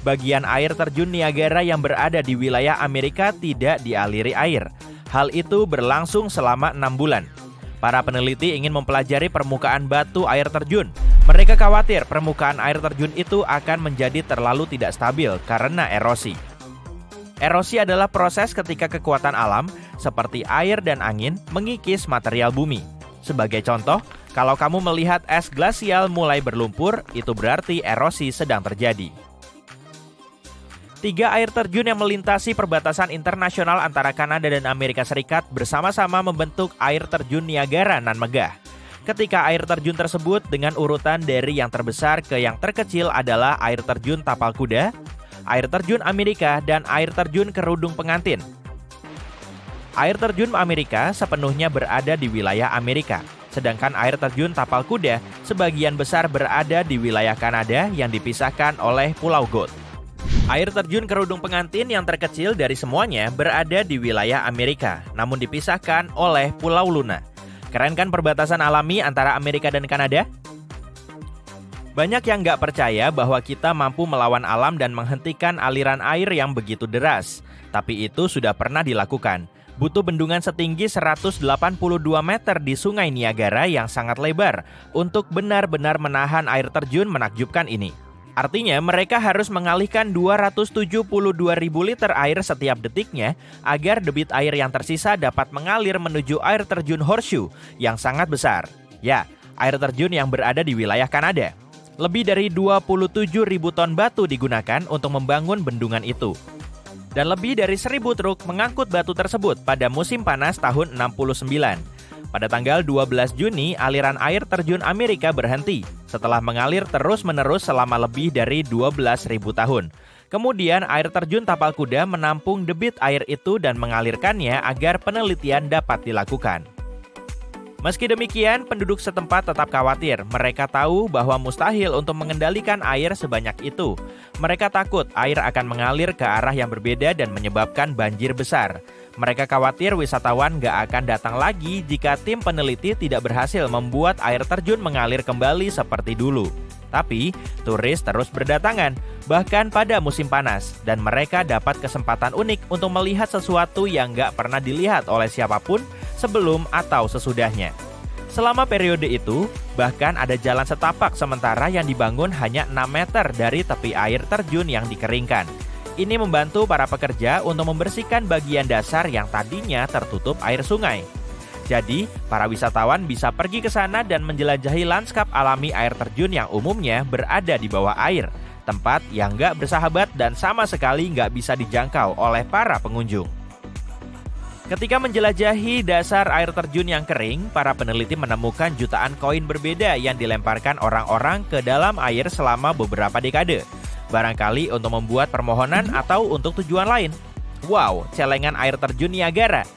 bagian air terjun Niagara yang berada di wilayah Amerika tidak dialiri air. Hal itu berlangsung selama 6 bulan. Para peneliti ingin mempelajari permukaan batu air terjun. Mereka khawatir permukaan air terjun itu akan menjadi terlalu tidak stabil karena erosi. Erosi adalah proses ketika kekuatan alam, seperti air dan angin, mengikis material bumi. Sebagai contoh, kalau kamu melihat es glasial mulai berlumpur, itu berarti erosi sedang terjadi. 3 air terjun yang melintasi perbatasan internasional antara Kanada dan Amerika Serikat bersama-sama membentuk air terjun Niagara nan megah. Ketika air terjun tersebut dengan urutan dari yang terbesar ke yang terkecil adalah air terjun Tapal Kuda, air terjun Amerika, dan air terjun Kerudung Pengantin. Air terjun Amerika sepenuhnya berada di wilayah Amerika, sedangkan air terjun Tapal Kuda sebagian besar berada di wilayah Kanada yang dipisahkan oleh Pulau Goat. Air terjun Kerudung Pengantin yang terkecil dari semuanya berada di wilayah Amerika, namun dipisahkan oleh Pulau Luna. Keren kan perbatasan alami antara Amerika dan Kanada? Banyak yang nggak percaya bahwa kita mampu melawan alam dan menghentikan aliran air yang begitu deras. Tapi itu sudah pernah dilakukan. Butuh bendungan setinggi 182 meter di Sungai Niagara yang sangat lebar untuk benar-benar menahan air terjun menakjubkan ini. Artinya mereka harus mengalihkan 272.000 liter air setiap detiknya agar debit air yang tersisa dapat mengalir menuju air terjun Horseshoe yang sangat besar. Ya, air terjun yang berada di wilayah Kanada. Lebih dari 27.000 ton batu digunakan untuk membangun bendungan itu. Dan lebih dari 1.000 truk mengangkut batu tersebut pada musim panas tahun 69. Pada tanggal 12 Juni, aliran air terjun Amerika berhenti setelah mengalir terus-menerus selama lebih dari 12.000 tahun. Kemudian air terjun Tapal Kuda menampung debit air itu dan mengalirkannya agar penelitian dapat dilakukan. Meski demikian, penduduk setempat tetap khawatir. Mereka tahu bahwa mustahil untuk mengendalikan air sebanyak itu. Mereka takut air akan mengalir ke arah yang berbeda dan menyebabkan banjir besar. Mereka khawatir wisatawan gak akan datang lagi jika tim peneliti tidak berhasil membuat air terjun mengalir kembali seperti dulu. Tapi, turis terus berdatangan, bahkan pada musim panas, dan mereka dapat kesempatan unik untuk melihat sesuatu yang gak pernah dilihat oleh siapapun sebelum atau sesudahnya. Selama periode itu, bahkan ada jalan setapak sementara yang dibangun hanya 6 meter dari tepi air terjun yang dikeringkan. Ini membantu para pekerja untuk membersihkan bagian dasar yang tadinya tertutup air sungai. Jadi, para wisatawan bisa pergi ke sana dan menjelajahi lanskap alami air terjun yang umumnya berada di bawah air, tempat yang nggak bersahabat dan sama sekali nggak bisa dijangkau oleh para pengunjung. Ketika menjelajahi dasar air terjun yang kering, para peneliti menemukan jutaan koin berbeda yang dilemparkan orang-orang ke dalam air selama beberapa dekade. Barangkali untuk membuat permohonan atau untuk tujuan lain. Wow, celengan air terjun Niagara.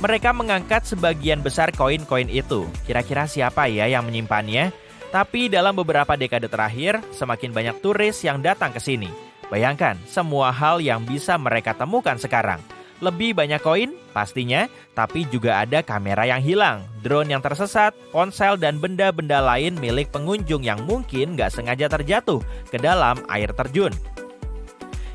Mereka mengangkat sebagian besar koin-koin itu. Kira-kira siapa ya yang menyimpannya? Tapi dalam beberapa dekade terakhir, semakin banyak turis yang datang ke sini. Bayangkan semua hal yang bisa mereka temukan sekarang. Lebih banyak koin, pastinya, tapi juga ada kamera yang hilang, drone yang tersesat, ponsel dan benda-benda lain milik pengunjung yang mungkin nggak sengaja terjatuh ke dalam air terjun.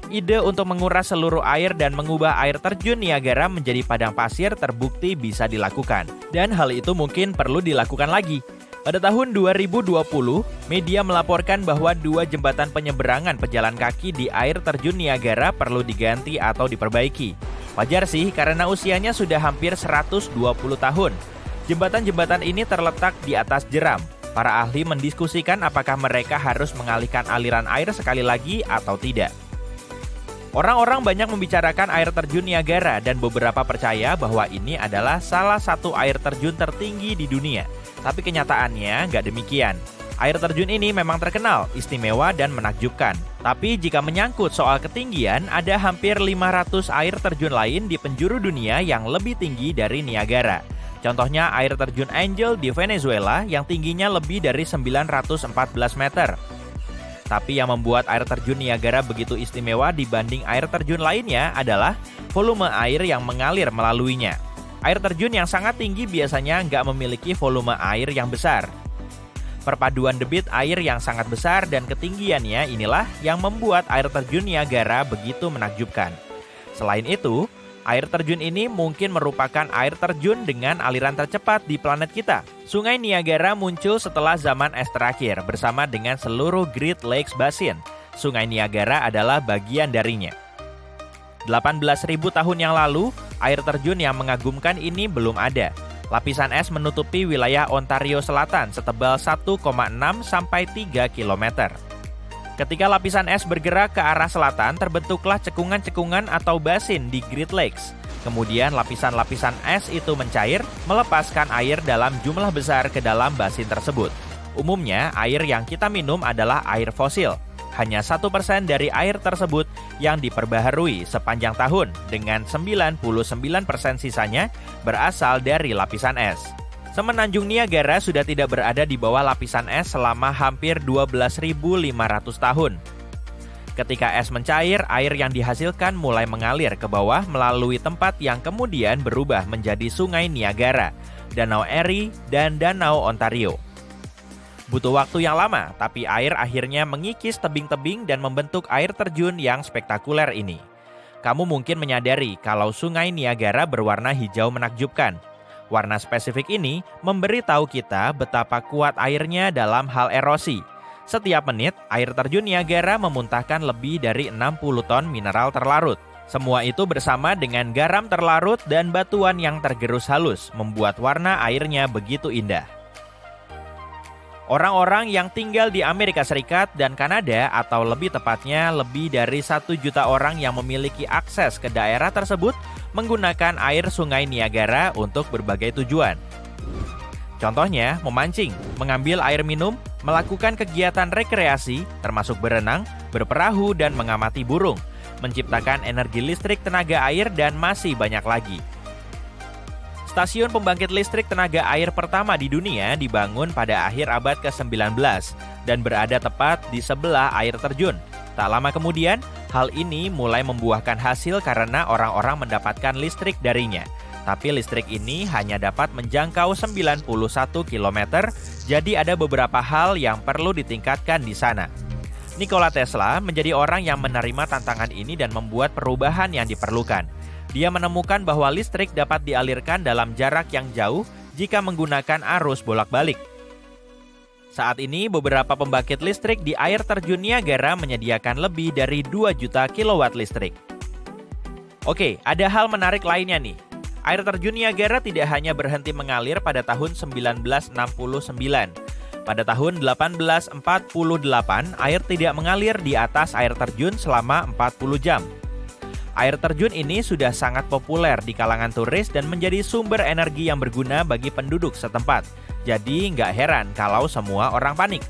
Ide untuk menguras seluruh air dan mengubah air terjun Niagara menjadi padang pasir terbukti bisa dilakukan. Dan hal itu mungkin perlu dilakukan lagi. Pada tahun 2020, media melaporkan bahwa 2 jembatan penyeberangan pejalan kaki di air terjun Niagara perlu diganti atau diperbaiki. Wajar sih karena usianya sudah hampir 120 tahun. Jembatan-jembatan ini terletak di atas jeram. Para ahli mendiskusikan apakah mereka harus mengalihkan aliran air sekali lagi atau tidak. Orang-orang banyak membicarakan air terjun Niagara dan beberapa percaya bahwa ini adalah salah satu air terjun tertinggi di dunia. Tapi kenyataannya nggak demikian. Air terjun ini memang terkenal, istimewa dan menakjubkan. Tapi jika menyangkut soal ketinggian, ada hampir 500 air terjun lain di penjuru dunia yang lebih tinggi dari Niagara. Contohnya air terjun Angel di Venezuela yang tingginya lebih dari 914 meter. Tapi yang membuat air terjun Niagara begitu istimewa dibanding air terjun lainnya adalah volume air yang mengalir melaluinya. Air terjun yang sangat tinggi biasanya nggak memiliki volume air yang besar. Perpaduan debit air yang sangat besar dan ketinggiannya inilah yang membuat air terjun Niagara begitu menakjubkan. Selain itu, air terjun ini mungkin merupakan air terjun dengan aliran tercepat di planet kita. Sungai Niagara muncul setelah zaman es terakhir bersama dengan seluruh Great Lakes Basin. Sungai Niagara adalah bagian darinya. 18.000 tahun yang lalu, air terjun yang mengagumkan ini belum ada. Lapisan es menutupi wilayah Ontario Selatan setebal 1,6 sampai 3 km. Ketika lapisan es bergerak ke arah selatan, terbentuklah cekungan-cekungan atau basin di Great Lakes. Kemudian lapisan-lapisan es itu mencair, melepaskan air dalam jumlah besar ke dalam basin tersebut. Umumnya, air yang kita minum adalah air fosil. Hanya 1% dari air tersebut yang diperbaharui sepanjang tahun, dengan 99% sisanya berasal dari lapisan es. Semenanjung Niagara sudah tidak berada di bawah lapisan es selama hampir 12.500 tahun. Ketika es mencair, air yang dihasilkan mulai mengalir ke bawah melalui tempat yang kemudian berubah menjadi Sungai Niagara, Danau Erie, dan Danau Ontario. Butuh waktu yang lama, tapi air akhirnya mengikis tebing-tebing dan membentuk air terjun yang spektakuler ini. Kamu mungkin menyadari kalau Sungai Niagara berwarna hijau menakjubkan. Warna spesifik ini memberitahu kita betapa kuat airnya dalam hal erosi. Setiap menit, air terjun Niagara memuntahkan lebih dari 60 ton mineral terlarut. Semua itu bersama dengan garam terlarut dan batuan yang tergerus halus, membuat warna airnya begitu indah. Orang-orang yang tinggal di Amerika Serikat dan Kanada, atau lebih tepatnya lebih dari 1 juta orang yang memiliki akses ke daerah tersebut, menggunakan air Sungai Niagara untuk berbagai tujuan. Contohnya, memancing, mengambil air minum, melakukan kegiatan rekreasi, termasuk berenang, berperahu, dan mengamati burung, menciptakan energi listrik tenaga air, dan masih banyak lagi. Stasiun pembangkit listrik tenaga air pertama di dunia dibangun pada akhir abad ke-19 dan berada tepat di sebelah air terjun. Tak lama kemudian, hal ini mulai membuahkan hasil karena orang-orang mendapatkan listrik darinya. Tapi listrik ini hanya dapat menjangkau 91 km, jadi ada beberapa hal yang perlu ditingkatkan di sana. Nikola Tesla menjadi orang yang menerima tantangan ini dan membuat perubahan yang diperlukan. Dia menemukan bahwa listrik dapat dialirkan dalam jarak yang jauh jika menggunakan arus bolak-balik. Saat ini, beberapa pembangkit listrik di air terjun Niagara menyediakan lebih dari 2 juta kilowatt listrik. Oke, ada hal menarik lainnya nih. Air terjun Niagara tidak hanya berhenti mengalir pada tahun 1969. Pada tahun 1848, air tidak mengalir di atas air terjun selama 40 jam. Air terjun ini sudah sangat populer di kalangan turis dan menjadi sumber energi yang berguna bagi penduduk setempat. Jadi nggak heran kalau semua orang panik.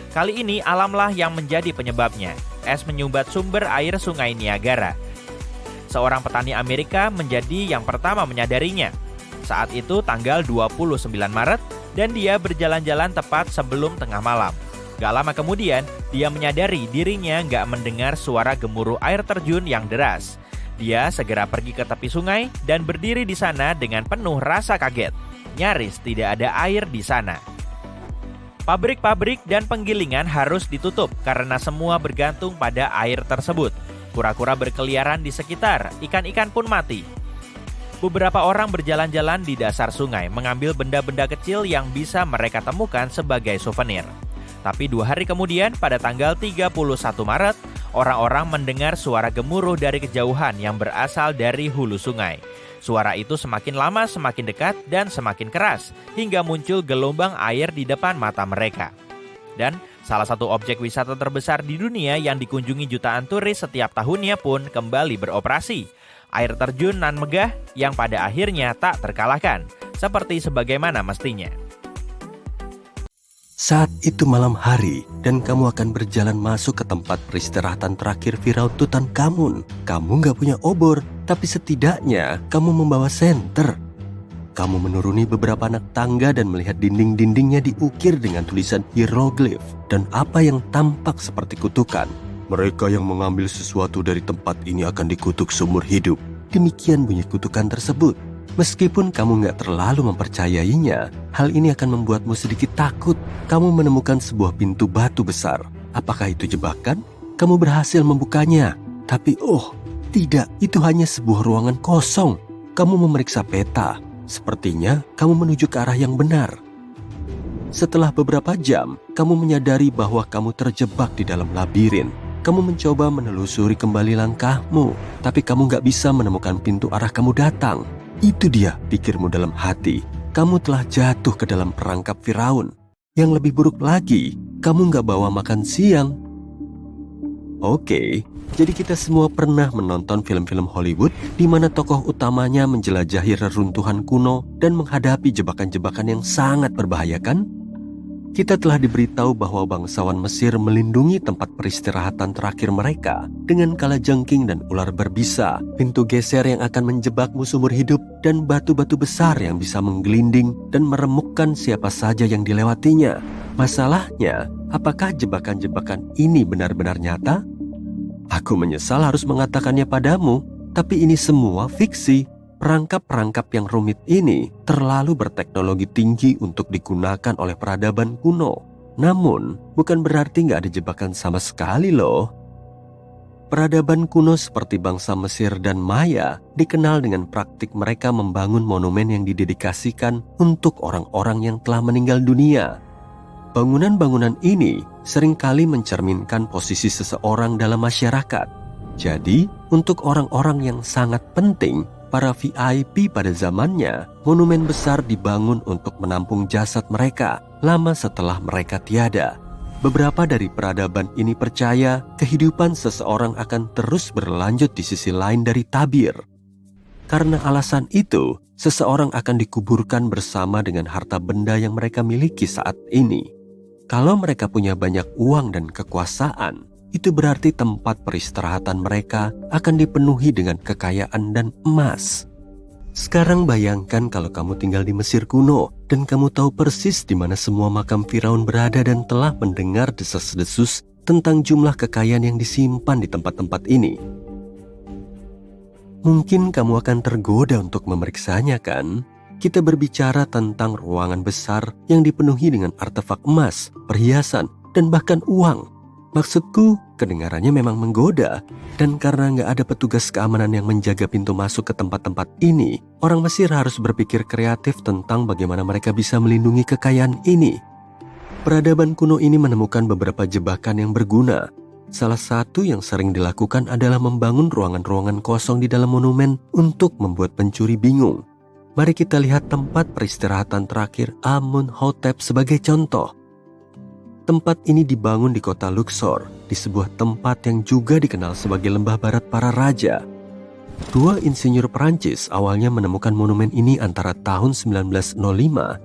Kali ini alamlah yang menjadi penyebabnya. Es menyumbat sumber air Sungai Niagara. Seorang petani Amerika menjadi yang pertama menyadarinya. Saat itu tanggal 29 Maret, dan dia berjalan-jalan tepat sebelum tengah malam. Gak lama kemudian, dia menyadari dirinya gak mendengar suara gemuruh air terjun yang deras. Dia segera pergi ke tepi sungai dan berdiri di sana dengan penuh rasa kaget. Nyaris tidak ada air di sana. Pabrik-pabrik dan penggilingan harus ditutup karena semua bergantung pada air tersebut. Kura-kura berkeliaran di sekitar, ikan-ikan pun mati. Beberapa orang berjalan-jalan di dasar sungai mengambil benda-benda kecil yang bisa mereka temukan sebagai souvenir. Tapi 2 hari kemudian, pada tanggal 31 Maret, orang-orang mendengar suara gemuruh dari kejauhan yang berasal dari hulu sungai. Suara itu semakin lama semakin dekat dan semakin keras, hingga muncul gelombang air di depan mata mereka. Dan salah satu objek wisata terbesar di dunia yang dikunjungi jutaan turis setiap tahunnya pun kembali beroperasi. Air terjun nan megah yang pada akhirnya tak terkalahkan, seperti sebagaimana mestinya. Saat itu malam hari dan kamu akan berjalan masuk ke tempat peristirahatan terakhir Firaun Tutankhamun. Kamu gak punya obor, tapi setidaknya kamu membawa senter. Kamu menuruni beberapa anak tangga dan melihat dinding-dindingnya diukir dengan tulisan hieroglif dan apa yang tampak seperti kutukan. Mereka yang mengambil sesuatu dari tempat ini akan dikutuk seumur hidup. Demikian bunyi kutukan tersebut. Meskipun kamu gak terlalu mempercayainya, hal ini akan membuatmu sedikit takut. Kamu menemukan sebuah pintu batu besar. Apakah itu jebakan? Kamu berhasil membukanya. Tapi tidak, itu hanya sebuah ruangan kosong. Kamu memeriksa peta. Sepertinya kamu menuju ke arah yang benar. Setelah beberapa jam, kamu menyadari bahwa kamu terjebak di dalam labirin. Kamu mencoba menelusuri kembali langkahmu, tapi kamu gak bisa menemukan pintu arah kamu datang. Itu dia, pikirmu dalam hati. Kamu telah jatuh ke dalam perangkap Firaun. Yang lebih buruk lagi, kamu gak bawa makan siang. Oke, jadi kita semua pernah menonton film-film Hollywood di mana tokoh utamanya menjelajahi reruntuhan kuno dan menghadapi jebakan-jebakan yang sangat berbahaya, kan? Kita telah diberitahu bahwa bangsawan Mesir melindungi tempat peristirahatan terakhir mereka dengan kalajengking dan ular berbisa, pintu geser yang akan menjebakmu seumur hidup, dan batu-batu besar yang bisa menggelinding dan meremukkan siapa saja yang dilewatinya. Masalahnya, apakah jebakan-jebakan ini benar-benar nyata? Aku menyesal harus mengatakannya padamu, tapi ini semua fiksi. Perangkap-perangkap yang rumit ini terlalu berteknologi tinggi untuk digunakan oleh peradaban kuno. Namun, bukan berarti nggak ada jebakan sama sekali loh. Peradaban kuno seperti bangsa Mesir dan Maya dikenal dengan praktik mereka membangun monumen yang didedikasikan untuk orang-orang yang telah meninggal dunia. Bangunan-bangunan ini seringkali mencerminkan posisi seseorang dalam masyarakat. Jadi, untuk orang-orang yang sangat penting, para VIP pada zamannya, monumen besar dibangun untuk menampung jasad mereka lama setelah mereka tiada. Beberapa dari peradaban ini percaya kehidupan seseorang akan terus berlanjut di sisi lain dari tabir. Karena alasan itu, seseorang akan dikuburkan bersama dengan harta benda yang mereka miliki saat ini. Kalau mereka punya banyak uang dan kekuasaan, itu berarti tempat peristirahatan mereka akan dipenuhi dengan kekayaan dan emas. Sekarang bayangkan kalau kamu tinggal di Mesir kuno dan kamu tahu persis di mana semua makam Firaun berada dan telah mendengar desas-desus tentang jumlah kekayaan yang disimpan di tempat-tempat ini. Mungkin kamu akan tergoda untuk memeriksanya, kan? Kita berbicara tentang ruangan besar yang dipenuhi dengan artefak emas, perhiasan, dan bahkan uang. Maksudku, kedengarannya memang menggoda, dan karena nggak ada petugas keamanan yang menjaga pintu masuk ke tempat-tempat ini, orang Mesir harus berpikir kreatif tentang bagaimana mereka bisa melindungi kekayaan ini. Peradaban kuno ini menemukan beberapa jebakan yang berguna. Salah satu yang sering dilakukan adalah membangun ruangan-ruangan kosong di dalam monumen untuk membuat pencuri bingung. Mari kita lihat tempat peristirahatan terakhir Amenhotep sebagai contoh. Tempat ini dibangun di kota Luxor, di sebuah tempat yang juga dikenal sebagai lembah barat para raja. Dua insinyur Perancis awalnya menemukan monumen ini antara tahun 1905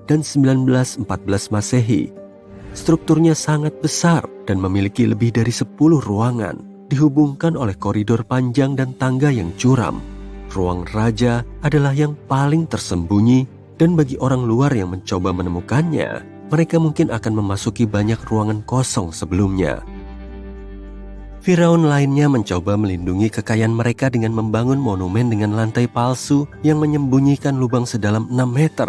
dan 1914 Masehi. Strukturnya sangat besar dan memiliki lebih dari 10 ruangan, dihubungkan oleh koridor panjang dan tangga yang curam. Ruang raja adalah yang paling tersembunyi Dan bagi orang luar yang mencoba menemukannya, mereka mungkin akan memasuki banyak ruangan kosong sebelumnya. Firaun lainnya mencoba melindungi kekayaan mereka dengan membangun monumen dengan lantai palsu yang menyembunyikan lubang sedalam 6 meter.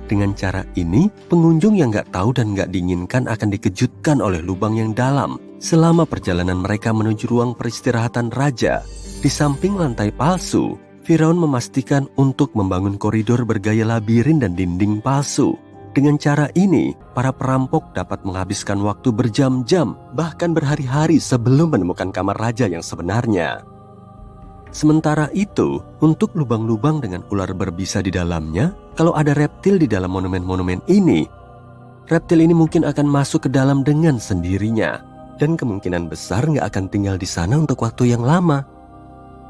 Dengan cara ini, pengunjung yang nggak tahu dan nggak diinginkan akan dikejutkan oleh lubang yang dalam selama perjalanan mereka menuju ruang peristirahatan raja. Di samping lantai palsu, Firaun memastikan untuk membangun koridor bergaya labirin dan dinding palsu. Dengan cara ini, para perampok dapat menghabiskan waktu berjam-jam, bahkan berhari-hari sebelum menemukan kamar raja yang sebenarnya. Sementara itu, untuk lubang-lubang dengan ular berbisa di dalamnya, kalau ada reptil di dalam monumen-monumen ini, reptil ini mungkin akan masuk ke dalam dengan sendirinya, dan kemungkinan besar nggak akan tinggal di sana untuk waktu yang lama.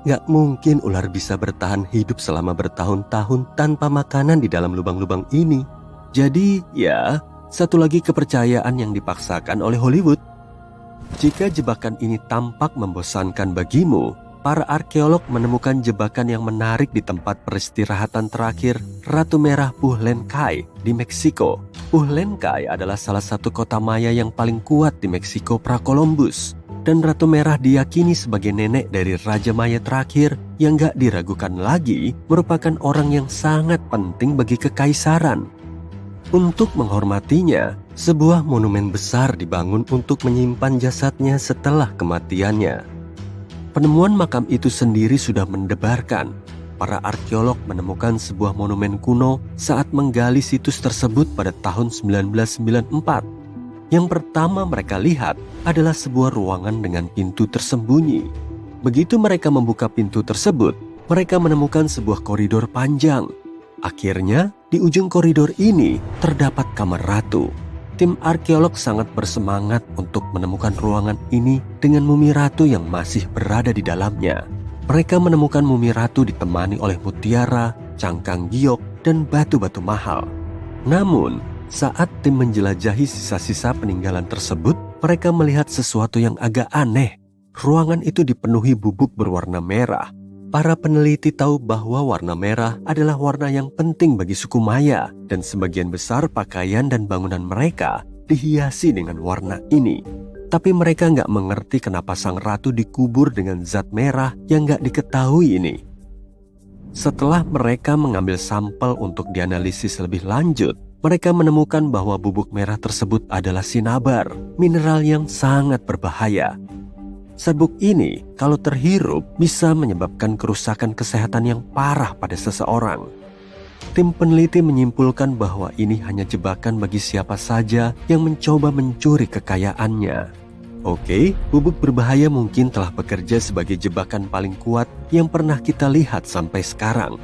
Nggak mungkin ular bisa bertahan hidup selama bertahun-tahun tanpa makanan di dalam lubang-lubang ini. Jadi, ya, satu lagi kepercayaan yang dipaksakan oleh Hollywood. Jika jebakan ini tampak membosankan bagimu, para arkeolog menemukan jebakan yang menarik di tempat peristirahatan terakhir Ratu Merah Puhlenkai di Meksiko. Puhlenkai adalah salah satu kota Maya yang paling kuat di Meksiko pra-Columbus. Dan Ratu Merah diyakini sebagai nenek dari Raja Maya terakhir yang gak diragukan lagi merupakan orang yang sangat penting bagi kekaisaran. Untuk menghormatinya, sebuah monumen besar dibangun untuk menyimpan jasadnya setelah kematiannya. Penemuan makam itu sendiri sudah mendebarkan. Para arkeolog menemukan sebuah monumen kuno saat menggali situs tersebut pada tahun 1994. Yang pertama mereka lihat adalah sebuah ruangan dengan pintu tersembunyi. Begitu mereka membuka pintu tersebut, mereka menemukan sebuah koridor panjang. Akhirnya, di ujung koridor ini terdapat kamar ratu. Tim arkeolog sangat bersemangat untuk menemukan ruangan ini dengan mumi ratu yang masih berada di dalamnya. Mereka menemukan mumi ratu ditemani oleh mutiara, cangkang giok, dan batu-batu mahal. Namun, saat tim menjelajahi sisa-sisa peninggalan tersebut, mereka melihat sesuatu yang agak aneh. Ruangan itu dipenuhi bubuk berwarna merah. Para peneliti tahu bahwa warna merah adalah warna yang penting bagi suku Maya, dan sebagian besar pakaian dan bangunan mereka dihiasi dengan warna ini. Tapi mereka nggak mengerti kenapa sang ratu dikubur dengan zat merah yang nggak diketahui ini. Setelah mereka mengambil sampel untuk dianalisis lebih lanjut, mereka menemukan bahwa bubuk merah tersebut adalah sinabar, mineral yang sangat berbahaya. Serbuk ini, kalau terhirup, bisa menyebabkan kerusakan kesehatan yang parah pada seseorang. Tim peneliti menyimpulkan bahwa ini hanya jebakan bagi siapa saja yang mencoba mencuri kekayaannya. Oke, bubuk berbahaya mungkin telah bekerja sebagai jebakan paling kuat yang pernah kita lihat sampai sekarang.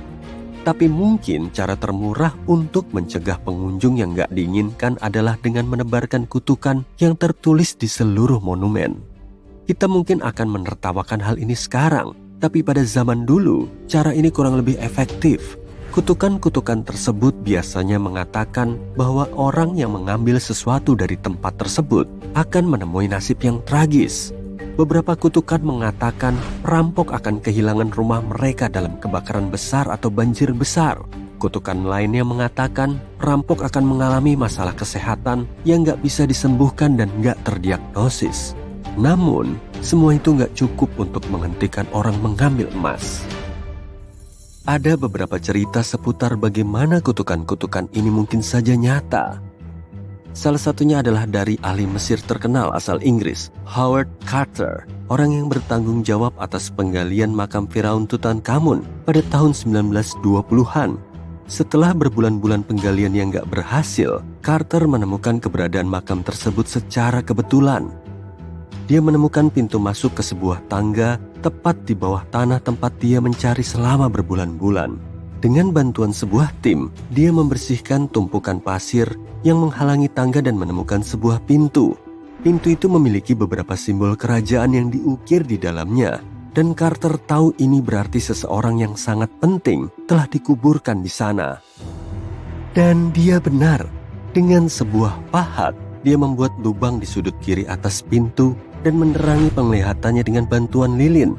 Tapi mungkin cara termurah untuk mencegah pengunjung yang gak diinginkan adalah dengan menebarkan kutukan yang tertulis di seluruh monumen. Kita mungkin akan menertawakan hal ini sekarang, tapi pada zaman dulu, cara ini kurang lebih efektif. Kutukan-kutukan tersebut biasanya mengatakan bahwa orang yang mengambil sesuatu dari tempat tersebut akan menemui nasib yang tragis. Beberapa kutukan mengatakan perampok akan kehilangan rumah mereka dalam kebakaran besar atau banjir besar. Kutukan lainnya mengatakan perampok akan mengalami masalah kesehatan yang gak bisa disembuhkan dan gak terdiagnosis. Namun, semua itu gak cukup untuk menghentikan orang mengambil emas. Ada beberapa cerita seputar bagaimana kutukan-kutukan ini mungkin saja nyata. Salah satunya adalah dari ahli Mesir terkenal asal Inggris, Howard Carter, orang yang bertanggung jawab atas penggalian makam Firaun Tutankhamun pada tahun 1920-an. Setelah berbulan-bulan penggalian yang gak berhasil, Carter menemukan keberadaan makam tersebut secara kebetulan. Dia menemukan pintu masuk ke sebuah tangga tepat di bawah tanah tempat dia mencari selama berbulan-bulan. Dengan bantuan sebuah tim, dia membersihkan tumpukan pasir yang menghalangi tangga dan menemukan sebuah pintu. Pintu itu memiliki beberapa simbol kerajaan yang diukir di dalamnya, dan Carter tahu ini berarti seseorang yang sangat penting telah dikuburkan di sana. Dan dia benar, dengan sebuah pahat, dia membuat lubang di sudut kiri atas pintu dan menerangi penglihatannya dengan bantuan lilin.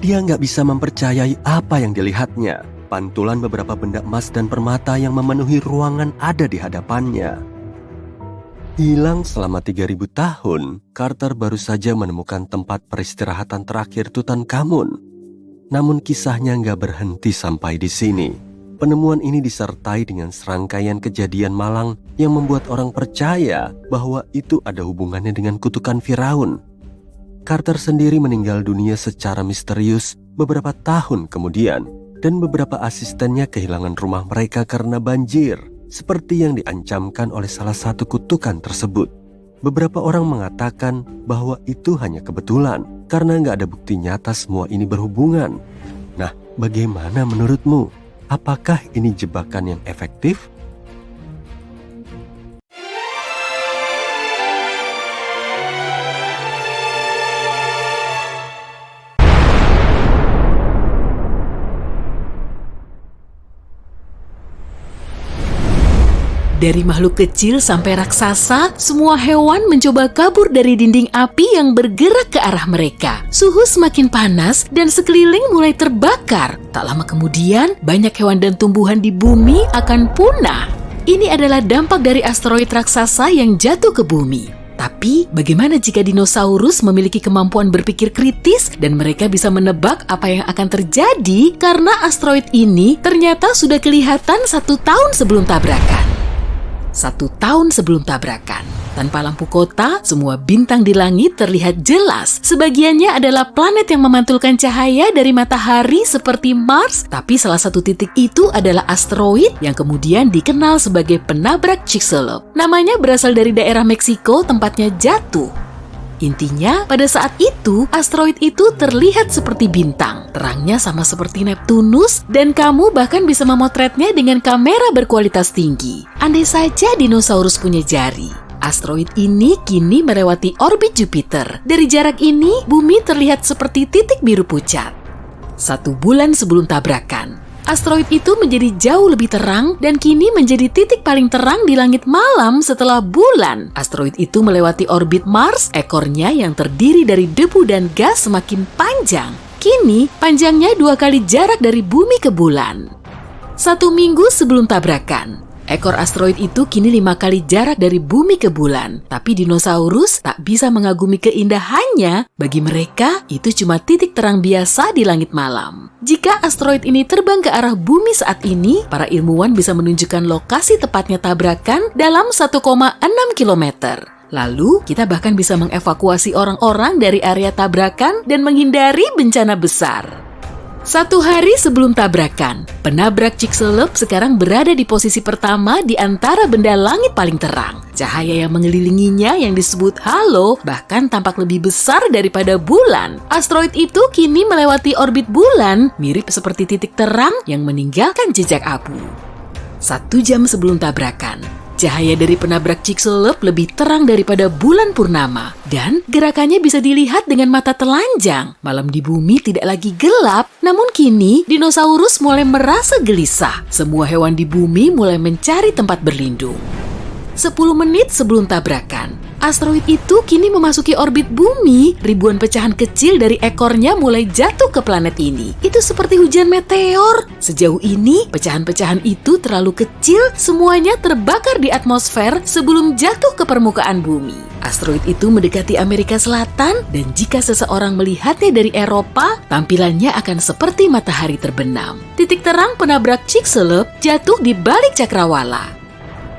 Dia nggak bisa mempercayai apa yang dilihatnya. pantulan beberapa benda emas dan permata yang memenuhi ruangan ada di hadapannya. Hilang selama 3000 tahun, Carter baru saja menemukan tempat peristirahatan terakhir Tutankhamun. Namun kisahnya nggak berhenti sampai di sini. Penemuan ini disertai dengan serangkaian kejadian malang yang membuat orang percaya bahwa itu ada hubungannya dengan kutukan Firaun. Carter sendiri meninggal dunia secara misterius beberapa tahun kemudian, dan beberapa asistennya kehilangan rumah mereka karena banjir, seperti yang diancamkan oleh salah satu kutukan tersebut. Beberapa orang mengatakan bahwa itu hanya kebetulan karena nggak ada bukti nyata semua ini berhubungan. Nah, bagaimana menurutmu? Apakah ini jebakan yang efektif? Dari makhluk kecil sampai raksasa, semua hewan mencoba kabur dari dinding api yang bergerak ke arah mereka. Suhu semakin panas dan sekeliling mulai terbakar. Tak lama kemudian, banyak hewan dan tumbuhan di bumi akan punah. Ini adalah dampak dari asteroid raksasa yang jatuh ke bumi. Tapi, bagaimana jika dinosaurus memiliki kemampuan berpikir kritis dan mereka bisa menebak apa yang akan terjadi karena asteroid ini ternyata sudah kelihatan 1 tahun sebelum tabrakan? 1 tahun sebelum tabrakan, tanpa lampu kota, semua bintang di langit terlihat jelas. Sebagiannya adalah planet yang memantulkan cahaya dari matahari seperti Mars, tapi salah satu titik itu adalah asteroid yang kemudian dikenal sebagai penabrak Chicxulub. Namanya berasal dari daerah Meksiko tempatnya jatuh. Intinya, pada saat itu, asteroid itu terlihat seperti bintang. Terangnya sama seperti Neptunus, dan kamu bahkan bisa memotretnya dengan kamera berkualitas tinggi. Andai saja dinosaurus punya jari. Asteroid ini kini melewati orbit Jupiter. Dari jarak ini, bumi terlihat seperti titik biru pucat. 1 bulan sebelum tabrakan, asteroid itu menjadi jauh lebih terang dan kini menjadi titik paling terang di langit malam setelah bulan. Asteroid itu melewati orbit Mars, ekornya yang terdiri dari debu dan gas semakin panjang. Kini, panjangnya 2 kali jarak dari bumi ke bulan. 1 minggu sebelum tabrakan, ekor asteroid itu kini 5 kali jarak dari bumi ke bulan. Tapi dinosaurus tak bisa mengagumi keindahannya. Bagi mereka, itu cuma titik terang biasa di langit malam. Jika asteroid ini terbang ke arah bumi saat ini, para ilmuwan bisa menunjukkan lokasi tepatnya tabrakan dalam 1,6 km. Lalu, kita bahkan bisa mengevakuasi orang-orang dari area tabrakan dan menghindari bencana besar. 1 hari sebelum tabrakan, penabrak Chicxulub sekarang berada di posisi pertama di antara benda langit paling terang. Cahaya yang mengelilinginya yang disebut halo bahkan tampak lebih besar daripada bulan. Asteroid itu kini melewati orbit bulan, mirip seperti titik terang yang meninggalkan jejak abu. 1 jam sebelum tabrakan, cahaya dari penabrak Chicxulub lebih terang daripada bulan purnama, dan gerakannya bisa dilihat dengan mata telanjang. Malam di bumi tidak lagi gelap, namun kini dinosaurus mulai merasa gelisah. Semua hewan di bumi mulai mencari tempat berlindung. 10 menit sebelum tabrakan, asteroid itu kini memasuki orbit bumi. Ribuan pecahan kecil dari ekornya mulai jatuh ke planet ini. Itu seperti hujan meteor. Sejauh ini, pecahan-pecahan itu terlalu kecil, semuanya terbakar di atmosfer sebelum jatuh ke permukaan bumi. Asteroid itu mendekati Amerika Selatan, dan jika seseorang melihatnya dari Eropa, tampilannya akan seperti matahari terbenam. Titik terang penabrak Chicxulub jatuh di balik cakrawala.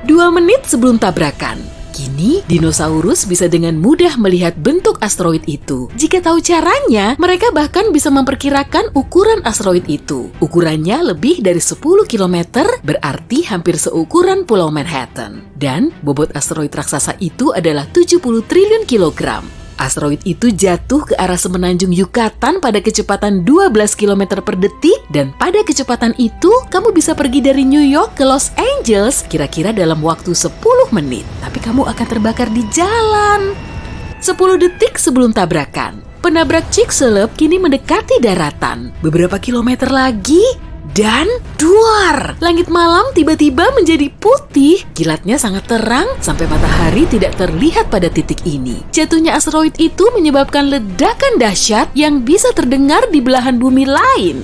2 menit sebelum tabrakan, kini dinosaurus bisa dengan mudah melihat bentuk asteroid itu. Jika tahu caranya, mereka bahkan bisa memperkirakan ukuran asteroid itu. Ukurannya lebih dari 10 km, berarti hampir seukuran Pulau Manhattan. Dan bobot asteroid raksasa itu adalah 70 triliun kilogram. Asteroid itu jatuh ke arah semenanjung Yucatan pada kecepatan 12 km per detik, dan pada kecepatan itu kamu bisa pergi dari New York ke Los Angeles kira-kira dalam waktu 10 menit. Tapi kamu akan terbakar di jalan. 10 detik sebelum tabrakan, penabrak Chicxulub kini mendekati daratan. Beberapa kilometer lagi, dan duar! Langit malam tiba-tiba menjadi putih. Kilatnya sangat terang sampai matahari tidak terlihat pada titik ini. Jatuhnya asteroid itu menyebabkan ledakan dahsyat yang bisa terdengar di belahan bumi lain.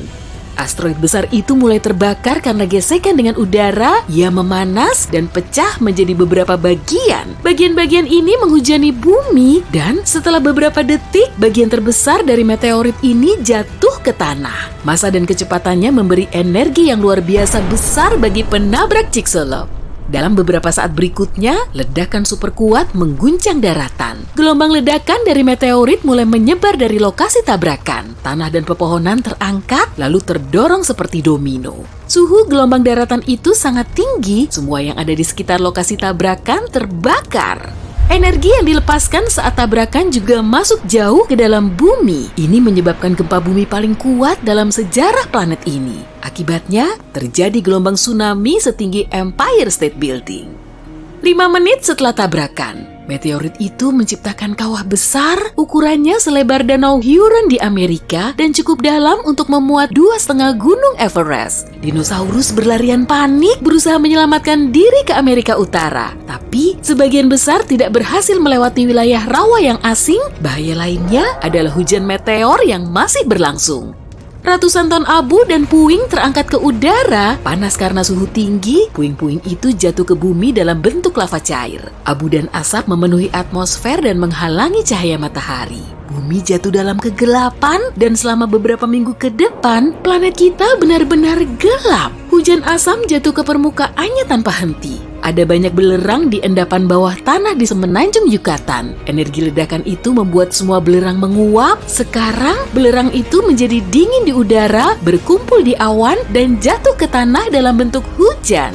Asteroid besar itu mulai terbakar karena gesekan dengan udara, ia memanas dan pecah menjadi beberapa bagian. Bagian-bagian ini menghujani bumi dan setelah beberapa detik, bagian terbesar dari meteorit ini jatuh ke tanah. Massa dan kecepatannya memberi energi yang luar biasa besar bagi penabrak Chicxulub. Dalam beberapa saat berikutnya, ledakan super kuat mengguncang daratan. Gelombang ledakan dari meteorit mulai menyebar dari lokasi tabrakan. Tanah dan pepohonan terangkat, lalu terdorong seperti domino. Suhu gelombang daratan itu sangat tinggi, semua yang ada di sekitar lokasi tabrakan terbakar. Energi yang dilepaskan saat tabrakan juga masuk jauh ke dalam bumi. Ini menyebabkan gempa bumi paling kuat dalam sejarah planet ini. Akibatnya, terjadi gelombang tsunami setinggi Empire State Building. 5 menit setelah tabrakan, meteorit itu menciptakan kawah besar, ukurannya selebar danau Huron di Amerika dan cukup dalam untuk memuat 2,5 gunung Everest. Dinosaurus berlarian panik berusaha menyelamatkan diri ke Amerika Utara. Tapi, sebagian besar tidak berhasil melewati wilayah rawa yang asing. Bahaya lainnya adalah hujan meteor yang masih berlangsung. Ratusan ton abu dan puing terangkat ke udara. Panas karena suhu tinggi, puing-puing itu jatuh ke bumi dalam bentuk lava cair. Abu dan asap memenuhi atmosfer dan menghalangi cahaya matahari. Bumi jatuh dalam kegelapan dan selama beberapa minggu ke depan, planet kita benar-benar gelap. Hujan asam jatuh ke permukaannya tanpa henti. Ada banyak belerang di endapan bawah tanah di semenanjung Yucatan. Energi ledakan itu membuat semua belerang menguap. Sekarang, belerang itu menjadi dingin di udara, berkumpul di awan, dan jatuh ke tanah dalam bentuk hujan.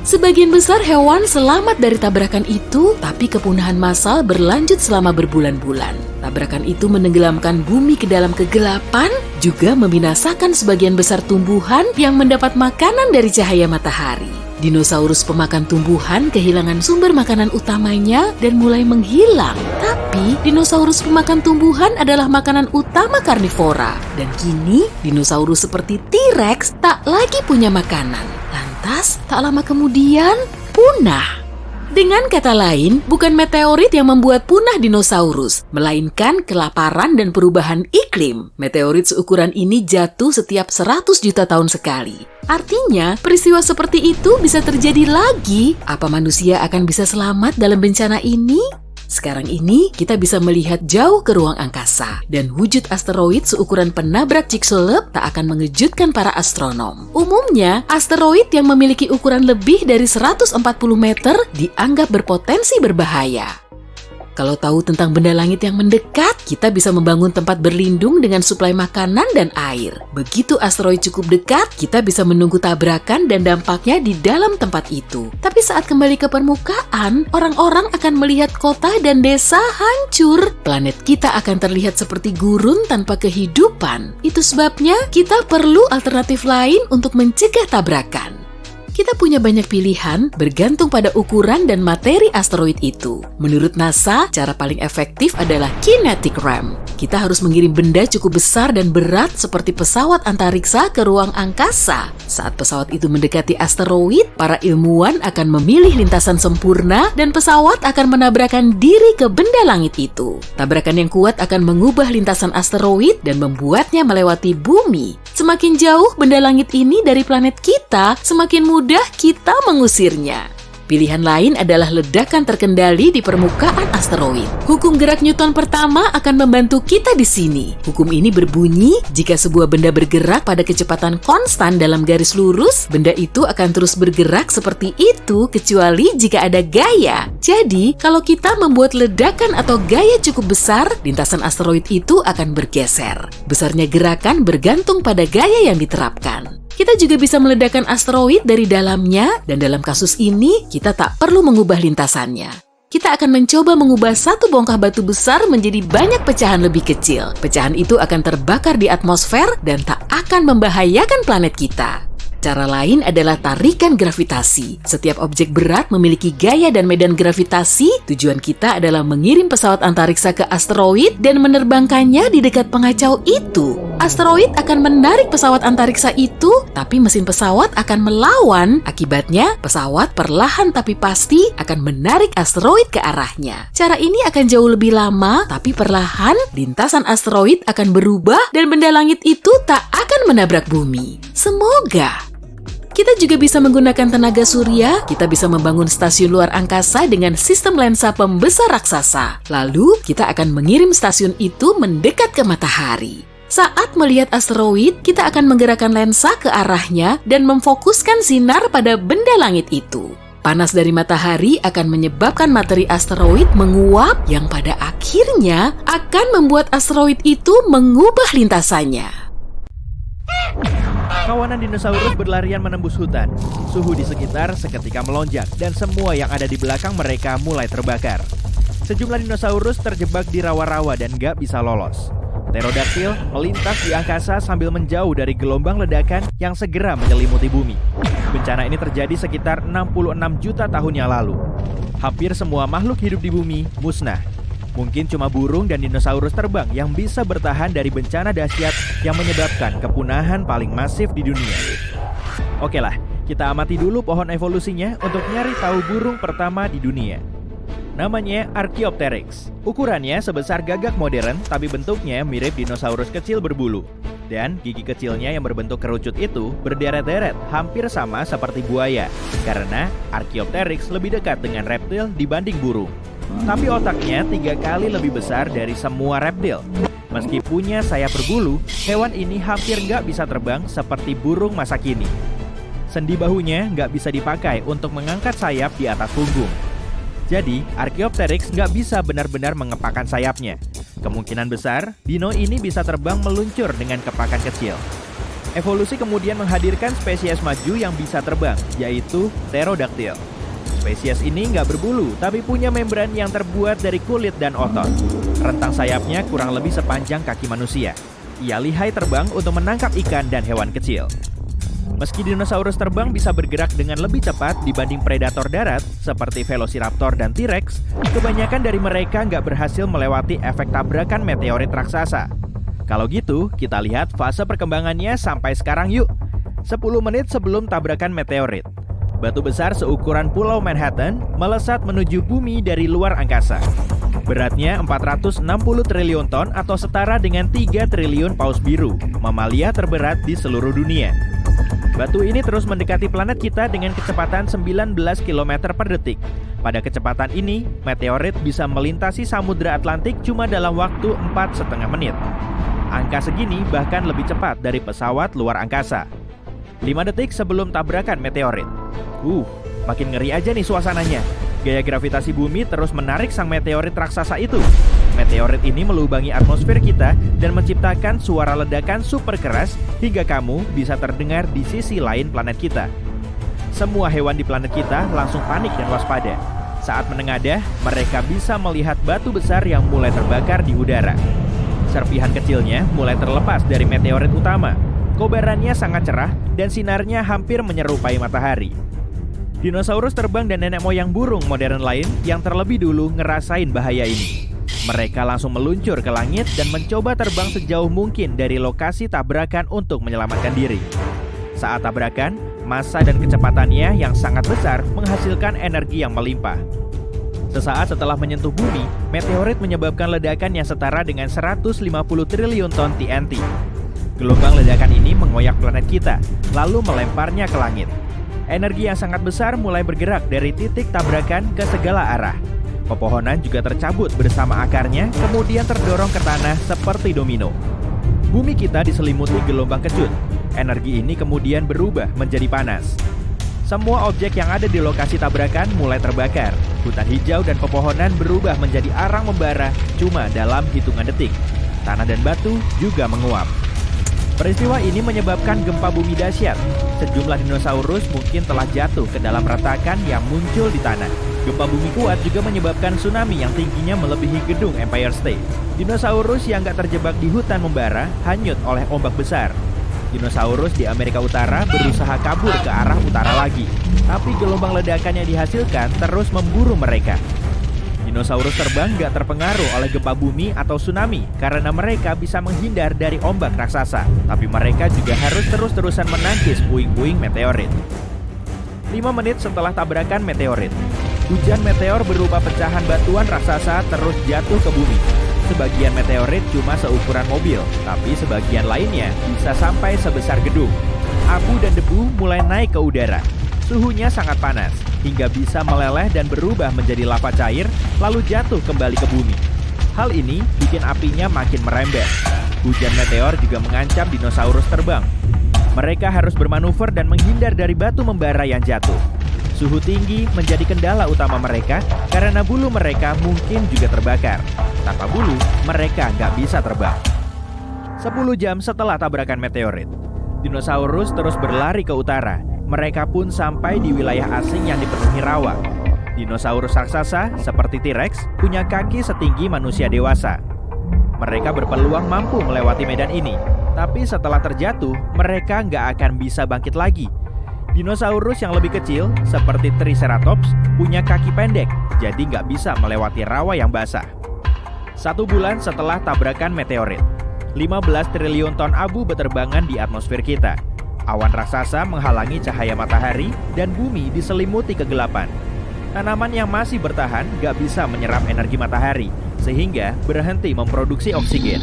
Sebagian besar hewan selamat dari tabrakan itu, tapi kepunahan massal berlanjut selama berbulan-bulan. Tabrakan itu menenggelamkan bumi ke dalam kegelapan, juga membinasakan sebagian besar tumbuhan yang mendapat makanan dari cahaya matahari. Dinosaurus pemakan tumbuhan kehilangan sumber makanan utamanya dan mulai menghilang. Tapi, dinosaurus pemakan tumbuhan adalah makanan utama karnivora. Dan kini, dinosaurus seperti T-Rex tak lagi punya makanan. Lantas, tak lama kemudian, punah. Dengan kata lain, bukan meteorit yang membuat punah dinosaurus, melainkan kelaparan dan perubahan iklim. Meteorit seukuran ini jatuh setiap 100 juta tahun sekali. Artinya, peristiwa seperti itu bisa terjadi lagi. Apa manusia akan bisa selamat dalam bencana ini? Sekarang ini, kita bisa melihat jauh ke ruang angkasa, dan wujud asteroid seukuran penabrak Chicxulub tak akan mengejutkan para astronom. Umumnya, asteroid yang memiliki ukuran lebih dari 140 meter dianggap berpotensi berbahaya. Kalau tahu tentang benda langit yang mendekat, kita bisa membangun tempat berlindung dengan suplai makanan dan air. Begitu asteroid cukup dekat, kita bisa menunggu tabrakan dan dampaknya di dalam tempat itu. Tapi saat kembali ke permukaan, orang-orang akan melihat kota dan desa hancur. Planet kita akan terlihat seperti gurun tanpa kehidupan. Itu sebabnya kita perlu alternatif lain untuk mencegah tabrakan. Kita punya banyak pilihan bergantung pada ukuran dan materi asteroid itu. Menurut NASA, cara paling efektif adalah kinetic ramp. Kita harus mengirim benda cukup besar dan berat seperti pesawat antariksa ke ruang angkasa. Saat pesawat itu mendekati asteroid, para ilmuwan akan memilih lintasan sempurna dan pesawat akan menabrakkan diri ke benda langit itu. Tabrakan yang kuat akan mengubah lintasan asteroid dan membuatnya melewati bumi. Semakin jauh benda langit ini dari planet kita, semakin mudah kita mengusirnya. Pilihan lain adalah ledakan terkendali di permukaan asteroid. Hukum gerak Newton pertama akan membantu kita di sini. Hukum ini berbunyi, jika sebuah benda bergerak pada kecepatan konstan dalam garis lurus, benda itu akan terus bergerak seperti itu kecuali jika ada gaya. Jadi, kalau kita membuat ledakan atau gaya cukup besar, lintasan asteroid itu akan bergeser. Besarnya gerakan bergantung pada gaya yang diterapkan. Kita juga bisa meledakkan asteroid dari dalamnya, dan dalam kasus ini, kita tak perlu mengubah lintasannya. Kita akan mencoba mengubah satu bongkah batu besar menjadi banyak pecahan lebih kecil. Pecahan itu akan terbakar di atmosfer dan tak akan membahayakan planet kita. Cara lain adalah tarikan gravitasi. Setiap objek berat memiliki gaya dan medan gravitasi. Tujuan kita adalah mengirim pesawat antariksa ke asteroid dan menerbangkannya di dekat pengacau itu. Asteroid akan menarik pesawat antariksa itu, tapi mesin pesawat akan melawan. Akibatnya, pesawat perlahan tapi pasti akan menarik asteroid ke arahnya. Cara ini akan jauh lebih lama, tapi perlahan lintasan asteroid akan berubah dan benda langit itu tak akan menabrak bumi. Semoga. Kita juga bisa menggunakan tenaga surya, kita bisa membangun stasiun luar angkasa dengan sistem lensa pembesar raksasa. Lalu, kita akan mengirim stasiun itu mendekat ke matahari. Saat melihat asteroid, kita akan menggerakkan lensa ke arahnya dan memfokuskan sinar pada benda langit itu. Panas dari matahari akan menyebabkan materi asteroid menguap yang pada akhirnya akan membuat asteroid itu mengubah lintasannya. Kawanan dinosaurus berlarian menembus hutan. Suhu di sekitar seketika melonjak dan semua yang ada di belakang mereka mulai terbakar. Sejumlah dinosaurus terjebak di rawa-rawa dan gak bisa lolos. Pterodactyl melintas di angkasa sambil menjauh dari gelombang ledakan yang segera menyelimuti bumi. Bencana ini terjadi sekitar 66 juta tahun yang lalu. Hampir semua makhluk hidup di bumi musnah. Mungkin cuma burung dan dinosaurus terbang yang bisa bertahan dari bencana dahsyat yang menyebabkan kepunahan paling masif di dunia. Oke lah, kita amati dulu pohon evolusinya untuk nyari tahu burung pertama di dunia. Namanya Archaeopteryx. Ukurannya sebesar gagak modern, tapi bentuknya mirip dinosaurus kecil berbulu. Dan gigi kecilnya yang berbentuk kerucut itu berderet-deret, hampir sama seperti buaya, karena Archaeopteryx lebih dekat dengan reptil dibanding burung. Tapi otaknya 3 kali lebih besar dari semua reptil. Meski punya sayap berbulu, hewan ini hampir nggak bisa terbang seperti burung masa kini. Sendi bahunya nggak bisa dipakai untuk mengangkat sayap di atas punggung. Jadi, Archaeopteryx nggak bisa benar-benar mengepakkan sayapnya. Kemungkinan besar, dino ini bisa terbang meluncur dengan kepakan kecil. Evolusi kemudian menghadirkan spesies maju yang bisa terbang, yaitu Pterodactyl. Spesies ini nggak berbulu, tapi punya membran yang terbuat dari kulit dan otot. Rentang sayapnya kurang lebih sepanjang kaki manusia. Ia lihai terbang untuk menangkap ikan dan hewan kecil. Meski dinosaurus terbang bisa bergerak dengan lebih cepat dibanding predator darat seperti Velociraptor dan T-Rex, kebanyakan dari mereka nggak berhasil melewati efek tabrakan meteorit raksasa. Kalau gitu, kita lihat fase perkembangannya sampai sekarang yuk. 10 menit sebelum tabrakan meteorit, batu besar seukuran Pulau Manhattan melesat menuju bumi dari luar angkasa. Beratnya 460 triliun ton atau setara dengan 3 triliun paus biru, mamalia terberat di seluruh dunia. Batu ini terus mendekati planet kita dengan kecepatan 19 km per detik. Pada kecepatan ini, meteorit bisa melintasi Samudra Atlantik cuma dalam waktu 4,5 menit. Angka segini bahkan lebih cepat dari pesawat luar angkasa. 5 detik sebelum tabrakan meteorit. Makin ngeri aja nih suasananya. Gaya gravitasi bumi terus menarik sang meteorit raksasa itu. Meteorit ini melubangi atmosfer kita dan menciptakan suara ledakan super keras hingga kamu bisa terdengar di sisi lain planet kita. Semua hewan di planet kita langsung panik dan waspada. Saat menengadah, mereka bisa melihat batu besar yang mulai terbakar di udara. Serpihan kecilnya mulai terlepas dari meteorit utama. Kobarannya sangat cerah dan sinarnya hampir menyerupai matahari. Dinosaurus terbang dan nenek moyang burung modern lain yang terlebih dulu ngerasain bahaya ini. Mereka langsung meluncur ke langit dan mencoba terbang sejauh mungkin dari lokasi tabrakan untuk menyelamatkan diri. Saat tabrakan, massa dan kecepatannya yang sangat besar menghasilkan energi yang melimpah. Sesaat setelah menyentuh bumi, meteorit menyebabkan ledakan yang setara dengan 150 triliun ton TNT. Gelombang ledakan ini mengoyak planet kita, lalu melemparnya ke langit. Energi yang sangat besar mulai bergerak dari titik tabrakan ke segala arah. Pepohonan juga tercabut bersama akarnya, kemudian terdorong ke tanah seperti domino. Bumi kita diselimuti gelombang kecut. Energi ini kemudian berubah menjadi panas. Semua objek yang ada di lokasi tabrakan mulai terbakar. Hutan hijau dan pepohonan berubah menjadi arang membara cuma dalam hitungan detik. Tanah dan batu juga menguap. Peristiwa ini menyebabkan gempa bumi dahsyat. Sejumlah dinosaurus mungkin telah jatuh ke dalam retakan yang muncul di tanah. Gempa bumi kuat juga menyebabkan tsunami yang tingginya melebihi gedung Empire State. Dinosaurus yang gak terjebak di hutan membara hanyut oleh ombak besar. Dinosaurus di Amerika Utara berusaha kabur ke arah utara lagi, tapi gelombang ledakan yang dihasilkan terus memburu mereka. Dinosaurus terbang gak terpengaruh oleh gempa bumi atau tsunami karena mereka bisa menghindar dari ombak raksasa. Tapi mereka juga harus terus-terusan menangkis puing-puing meteorit. 5 menit setelah tabrakan meteorit, hujan meteor berupa pecahan batuan raksasa terus jatuh ke bumi. Sebagian meteorit cuma seukuran mobil, tapi sebagian lainnya bisa sampai sebesar gedung. Abu dan debu mulai naik ke udara. Suhunya sangat panas, hingga bisa meleleh dan berubah menjadi lava cair, lalu jatuh kembali ke bumi. Hal ini bikin apinya makin merembet. Hujan meteor juga mengancam dinosaurus terbang. Mereka harus bermanuver dan menghindar dari batu membara yang jatuh. Suhu tinggi menjadi kendala utama mereka karena bulu mereka mungkin juga terbakar. Tanpa bulu, mereka nggak bisa terbang. 10 jam setelah tabrakan meteorit, dinosaurus terus berlari ke utara. Mereka pun sampai di wilayah asing yang dipenuhi rawa. Dinosaurus raksasa seperti T-Rex punya kaki setinggi manusia dewasa. Mereka berpeluang mampu melewati medan ini, tapi setelah terjatuh, mereka nggak akan bisa bangkit lagi. Dinosaurus yang lebih kecil, seperti Triceratops, punya kaki pendek, jadi nggak bisa melewati rawa yang basah. 1 bulan setelah tabrakan meteorit, 15 triliun ton abu berterbangan di atmosfer kita. Awan raksasa menghalangi cahaya matahari dan bumi diselimuti kegelapan. Tanaman yang masih bertahan gak bisa menyerap energi matahari, sehingga berhenti memproduksi oksigen.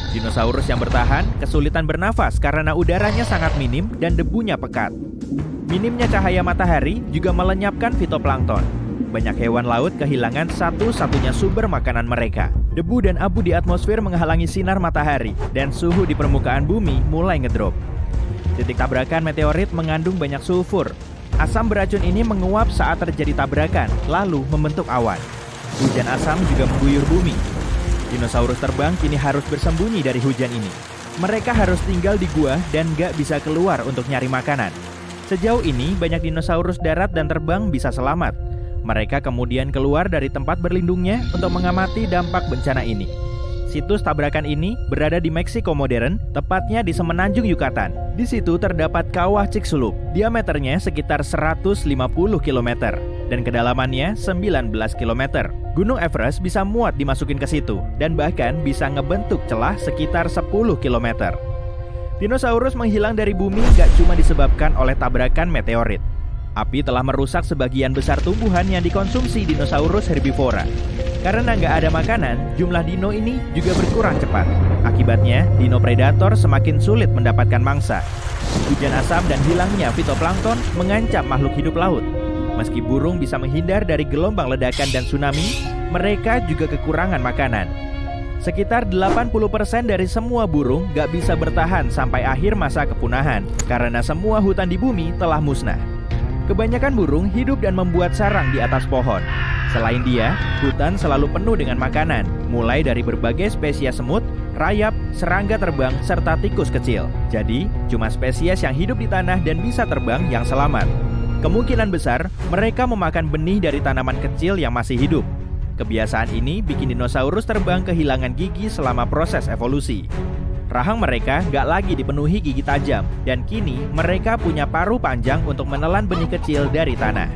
Dinosaurus yang bertahan kesulitan bernafas karena udaranya sangat minim dan debunya pekat. Minimnya cahaya matahari juga melenyapkan fitoplankton. Banyak hewan laut kehilangan satu-satunya sumber makanan mereka. Debu dan abu di atmosfer menghalangi sinar matahari, dan suhu di permukaan bumi mulai ngedrop. Titik tabrakan meteorit mengandung banyak sulfur. Asam beracun ini menguap saat terjadi tabrakan, lalu membentuk awan. Hujan asam juga mengguyur bumi. Dinosaurus terbang kini harus bersembunyi dari hujan ini. Mereka harus tinggal di gua dan gak bisa keluar untuk nyari makanan. Sejauh ini, banyak dinosaurus darat dan terbang bisa selamat. Mereka kemudian keluar dari tempat berlindungnya untuk mengamati dampak bencana ini. Situs tabrakan ini berada di Meksiko modern, tepatnya di semenanjung Yucatan. Di situ terdapat kawah Chicxulub, diameternya sekitar 150 km dan kedalamannya 19 km. Gunung Everest bisa muat dimasukin ke situ dan bahkan bisa ngebentuk celah sekitar 10 km. Dinosaurus menghilang dari bumi gak cuma disebabkan oleh tabrakan meteorit. Api telah merusak sebagian besar tumbuhan yang dikonsumsi dinosaurus herbivora. Karena nggak ada makanan, jumlah dino ini juga berkurang cepat. Akibatnya, dino predator semakin sulit mendapatkan mangsa. Hujan asam dan hilangnya fitoplankton mengancam makhluk hidup laut. Meski burung bisa menghindar dari gelombang ledakan dan tsunami, mereka juga kekurangan makanan. Sekitar 80% dari semua burung nggak bisa bertahan sampai akhir masa kepunahan, karena semua hutan di bumi telah musnah. Kebanyakan burung hidup dan membuat sarang di atas pohon. Selain dia, hutan selalu penuh dengan makanan, mulai dari berbagai spesies semut, rayap, serangga terbang, serta tikus kecil. Jadi, cuma spesies yang hidup di tanah dan bisa terbang yang selamat. Kemungkinan besar, mereka memakan benih dari tanaman kecil yang masih hidup. Kebiasaan ini bikin dinosaurus terbang kehilangan gigi selama proses evolusi. Rahang mereka nggak lagi dipenuhi gigi tajam, dan kini mereka punya paruh panjang untuk menelan benih kecil dari tanah.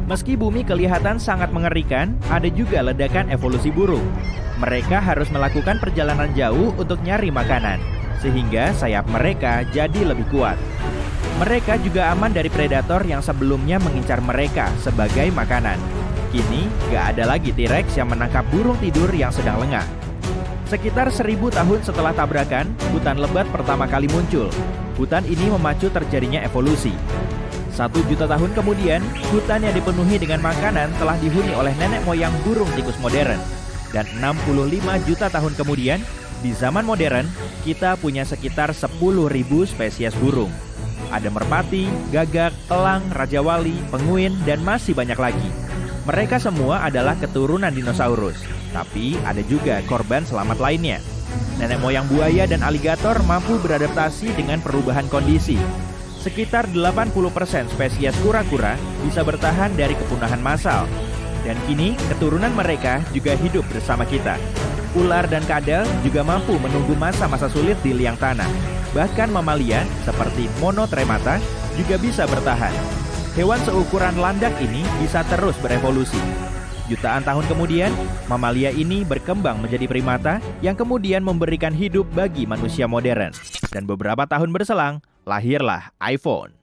Meski bumi kelihatan sangat mengerikan, ada juga ledakan evolusi burung. Mereka harus melakukan perjalanan jauh untuk nyari makanan, sehingga sayap mereka jadi lebih kuat. Mereka juga aman dari predator yang sebelumnya mengincar mereka sebagai makanan. Kini, nggak ada lagi T-Rex yang menangkap burung tidur yang sedang lengah. Sekitar 1000 tahun setelah tabrakan, hutan lebat pertama kali muncul. Hutan ini memacu terjadinya evolusi. 1 juta tahun kemudian, hutan yang dipenuhi dengan makanan telah dihuni oleh nenek moyang burung tikus modern. Dan 65 juta tahun kemudian, di zaman modern, kita punya sekitar 10.000 spesies burung. Ada merpati, gagak, elang, rajawali, penguin, dan masih banyak lagi. Mereka semua adalah keturunan dinosaurus. Tapi ada juga korban selamat lainnya. Nenek moyang buaya dan aligator mampu beradaptasi dengan perubahan kondisi. Sekitar 80% spesies kura-kura bisa bertahan dari kepunahan massal. Dan kini keturunan mereka juga hidup bersama kita. Ular dan kadal juga mampu menunggu masa-masa sulit di liang tanah. Bahkan mamalia seperti Monotremata juga bisa bertahan. Hewan seukuran landak ini bisa terus berevolusi. Jutaan tahun kemudian, mamalia ini berkembang menjadi primata yang kemudian memberikan hidup bagi manusia modern. Dan beberapa tahun berselang, lahirlah iPhone.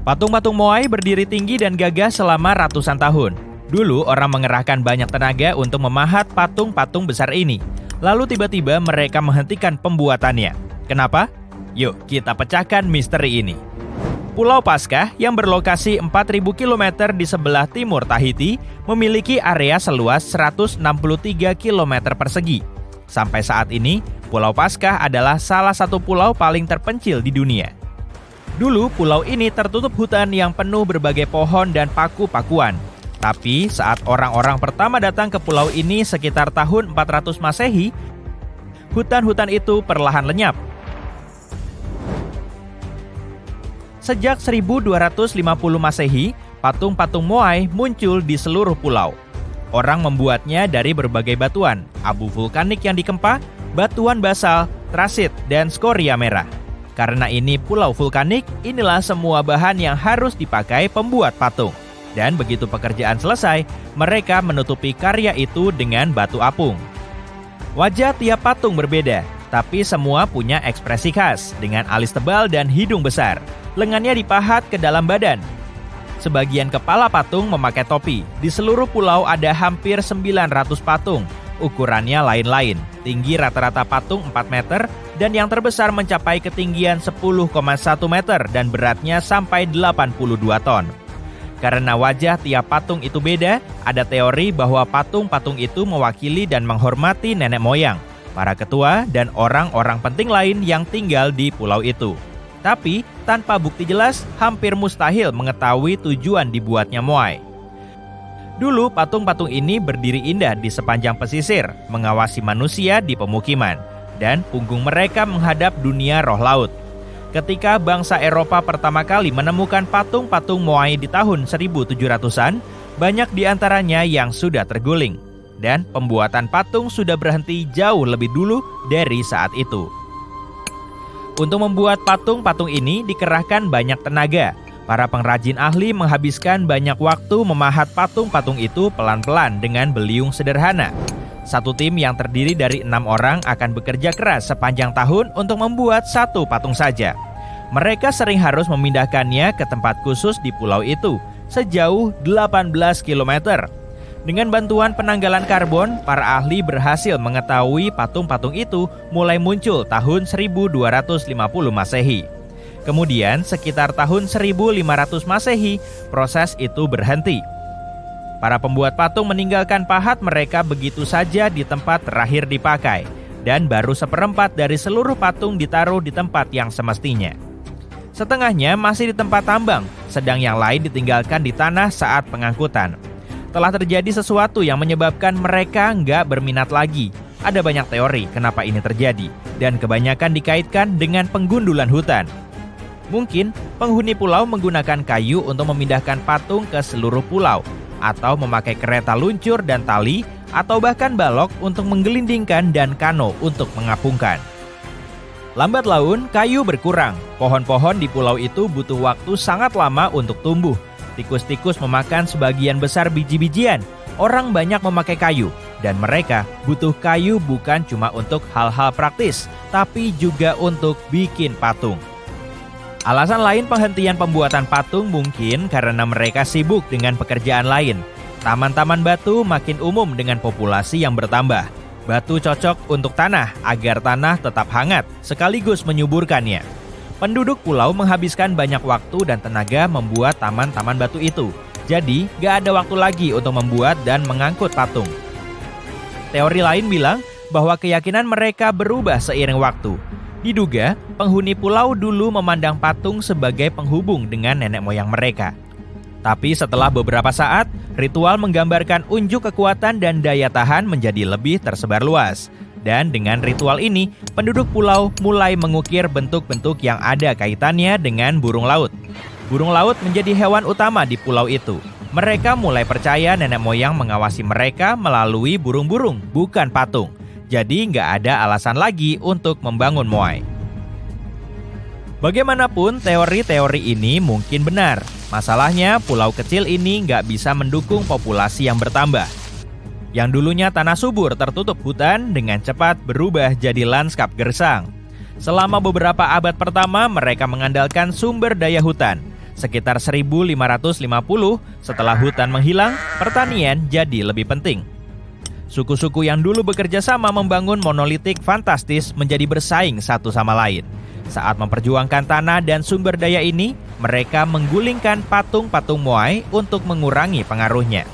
Patung-patung Moai berdiri tinggi dan gagah selama ratusan tahun. Dulu orang mengerahkan banyak tenaga untuk memahat patung-patung besar ini. Lalu tiba-tiba mereka menghentikan pembuatannya. Kenapa? Yuk kita pecahkan misteri ini. Pulau Paskah yang berlokasi 4.000 km di sebelah timur Tahiti memiliki area seluas 163 km persegi. Sampai saat ini, Pulau Paskah adalah salah satu pulau paling terpencil di dunia. Dulu pulau ini tertutup hutan yang penuh berbagai pohon dan paku-pakuan. Tapi saat orang-orang pertama datang ke pulau ini sekitar tahun 400 Masehi, hutan-hutan itu perlahan lenyap. Sejak 1250 Masehi, patung-patung Moai muncul di seluruh pulau. Orang membuatnya dari berbagai batuan, abu vulkanik yang dikempa, batuan basal, trasit, dan skoria merah. Karena ini pulau vulkanik, inilah semua bahan yang harus dipakai pembuat patung. Dan begitu pekerjaan selesai, mereka menutupi karya itu dengan batu apung. Wajah tiap patung berbeda, tapi semua punya ekspresi khas dengan alis tebal dan hidung besar. Lengannya dipahat ke dalam badan. Sebagian kepala patung memakai topi. Di seluruh pulau ada hampir 900 patung. Ukurannya lain-lain. Tinggi rata-rata patung 4 meter dan yang terbesar mencapai ketinggian 10,1 meter dan beratnya sampai 82 ton. Karena wajah tiap patung itu beda, ada teori bahwa patung-patung itu mewakili dan menghormati nenek moyang, para ketua, dan orang-orang penting lain yang tinggal di pulau itu. Tapi, tanpa bukti jelas, hampir mustahil mengetahui tujuan dibuatnya Moai. Dulu, patung-patung ini berdiri indah di sepanjang pesisir, mengawasi manusia di pemukiman, dan punggung mereka menghadap dunia roh laut. Ketika bangsa Eropa pertama kali menemukan patung-patung Moai di tahun 1700-an, banyak di antaranya yang sudah terguling. Dan pembuatan patung sudah berhenti jauh lebih dulu dari saat itu. Untuk membuat patung-patung ini dikerahkan banyak tenaga. Para pengrajin ahli menghabiskan banyak waktu memahat patung-patung itu pelan-pelan dengan beliung sederhana. Satu tim yang terdiri dari 6 orang akan bekerja keras sepanjang tahun untuk membuat satu patung saja. Mereka sering harus memindahkannya ke tempat khusus di pulau itu, sejauh 18 km. Dengan bantuan penanggalan karbon, para ahli berhasil mengetahui patung-patung itu mulai muncul tahun 1250 Masehi. Kemudian, sekitar tahun 1500 Masehi, proses itu berhenti. Para pembuat patung meninggalkan pahat mereka begitu saja di tempat terakhir dipakai, dan baru seperempat dari seluruh patung ditaruh di tempat yang semestinya. Setengahnya masih di tempat tambang, sedang yang lain ditinggalkan di tanah saat pengangkutan. Telah terjadi sesuatu yang menyebabkan mereka nggak berminat lagi. Ada banyak teori kenapa ini terjadi, dan kebanyakan dikaitkan dengan penggundulan hutan. Mungkin penghuni pulau menggunakan kayu untuk memindahkan patung ke seluruh pulau, atau memakai kereta luncur dan tali, atau bahkan balok untuk menggelindingkan dan kano untuk mengapungkan. Lambat laun, kayu berkurang. Pohon-pohon di pulau itu butuh waktu sangat lama untuk tumbuh. Tikus-tikus memakan sebagian besar biji-bijian. Orang banyak memakai kayu, dan mereka butuh kayu bukan cuma untuk hal-hal praktis, tapi juga untuk bikin patung. Alasan lain penghentian pembuatan patung mungkin karena mereka sibuk dengan pekerjaan lain. Taman-taman batu makin umum dengan populasi yang bertambah. Batu cocok untuk tanah agar tanah tetap hangat, sekaligus menyuburkannya. Penduduk pulau menghabiskan banyak waktu dan tenaga membuat taman-taman batu itu. Jadi, gak ada waktu lagi untuk membuat dan mengangkut patung. Teori lain bilang bahwa keyakinan mereka berubah seiring waktu. Diduga, penghuni pulau dulu memandang patung sebagai penghubung dengan nenek moyang mereka. Tapi setelah beberapa saat, ritual menggambarkan unjuk kekuatan dan daya tahan menjadi lebih tersebar luas. Dan dengan ritual ini, penduduk pulau mulai mengukir bentuk-bentuk yang ada kaitannya dengan burung laut. Burung laut menjadi hewan utama di pulau itu. Mereka mulai percaya nenek moyang mengawasi mereka melalui burung-burung, bukan patung. Jadi nggak ada alasan lagi untuk membangun Moai. Bagaimanapun, teori-teori ini mungkin benar. Masalahnya, pulau kecil ini nggak bisa mendukung populasi yang bertambah. Yang dulunya tanah subur tertutup hutan dengan cepat berubah jadi lanskap gersang. Selama beberapa abad pertama, mereka mengandalkan sumber daya hutan. Sekitar 1550, setelah hutan menghilang, pertanian jadi lebih penting. Suku-suku yang dulu bekerja sama membangun monolitik fantastis menjadi bersaing satu sama lain. Saat memperjuangkan tanah dan sumber daya ini, mereka menggulingkan patung-patung Moai untuk mengurangi pengaruhnya.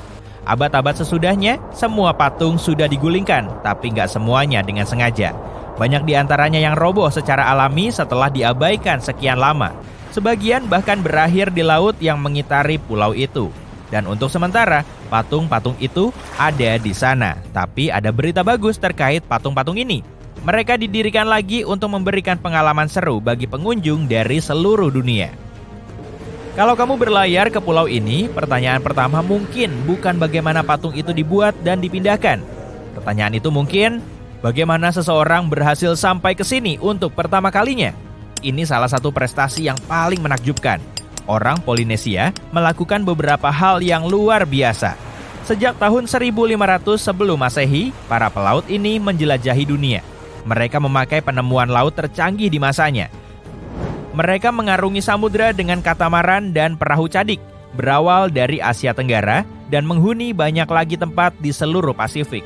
Abad-abad sesudahnya, semua patung sudah digulingkan, tapi nggak semuanya dengan sengaja. Banyak di antaranya yang roboh secara alami setelah diabaikan sekian lama. Sebagian bahkan berakhir di laut yang mengitari pulau itu. Dan untuk sementara, patung-patung itu ada di sana. Tapi ada berita bagus terkait patung-patung ini. Mereka didirikan lagi untuk memberikan pengalaman seru bagi pengunjung dari seluruh dunia. Kalau kamu berlayar ke pulau ini, pertanyaan pertama mungkin bukan bagaimana patung itu dibuat dan dipindahkan. Pertanyaan itu mungkin, bagaimana seseorang berhasil sampai ke sini untuk pertama kalinya? Ini salah satu prestasi yang paling menakjubkan. Orang Polinesia melakukan beberapa hal yang luar biasa. Sejak tahun 1500 sebelum Masehi, para pelaut ini menjelajahi dunia. Mereka memakai penemuan laut tercanggih di masanya. Mereka mengarungi samudra dengan katamaran dan perahu cadik, berawal dari Asia Tenggara dan menghuni banyak lagi tempat di seluruh Pasifik.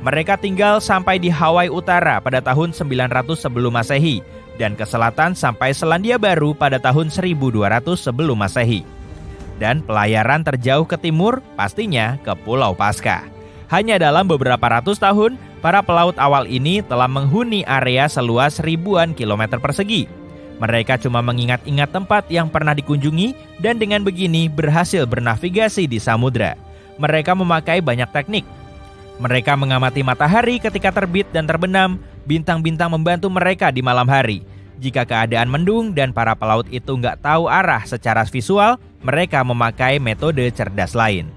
Mereka tinggal sampai di Hawaii Utara pada tahun 900 sebelum Masehi dan ke selatan sampai Selandia Baru pada tahun 1200 sebelum Masehi. Dan pelayaran terjauh ke timur pastinya ke Pulau Paskah. Hanya dalam beberapa ratus tahun, para pelaut awal ini telah menghuni area seluas ribuan kilometer persegi. Mereka cuma mengingat-ingat tempat yang pernah dikunjungi dan dengan begini berhasil bernavigasi di samudra. Mereka memakai banyak teknik. Mereka mengamati matahari ketika terbit dan terbenam, bintang-bintang membantu mereka di malam hari. Jika keadaan mendung dan para pelaut itu nggak tahu arah secara visual, mereka memakai metode cerdas lain.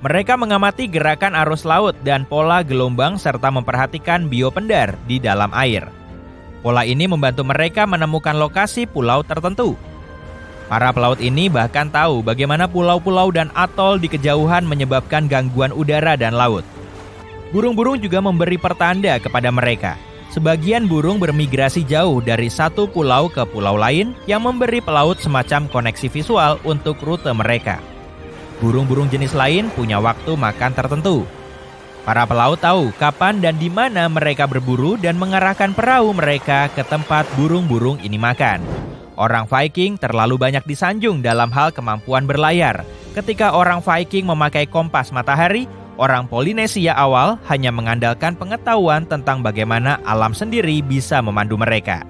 Mereka mengamati gerakan arus laut dan pola gelombang serta memperhatikan biopendar di dalam air. Pola ini membantu mereka menemukan lokasi pulau tertentu. Para pelaut ini bahkan tahu bagaimana pulau-pulau dan atol di kejauhan menyebabkan gangguan udara dan laut. Burung-burung juga memberi pertanda kepada mereka. Sebagian burung bermigrasi jauh dari satu pulau ke pulau lain yang memberi pelaut semacam koneksi visual untuk rute mereka. Burung-burung jenis lain punya waktu makan tertentu. Para pelaut tahu kapan dan di mana mereka berburu dan mengarahkan perahu mereka ke tempat burung-burung ini makan. Orang Viking terlalu banyak disanjung dalam hal kemampuan berlayar. Ketika orang Viking memakai kompas matahari, orang Polinesia awal hanya mengandalkan pengetahuan tentang bagaimana alam sendiri bisa memandu mereka.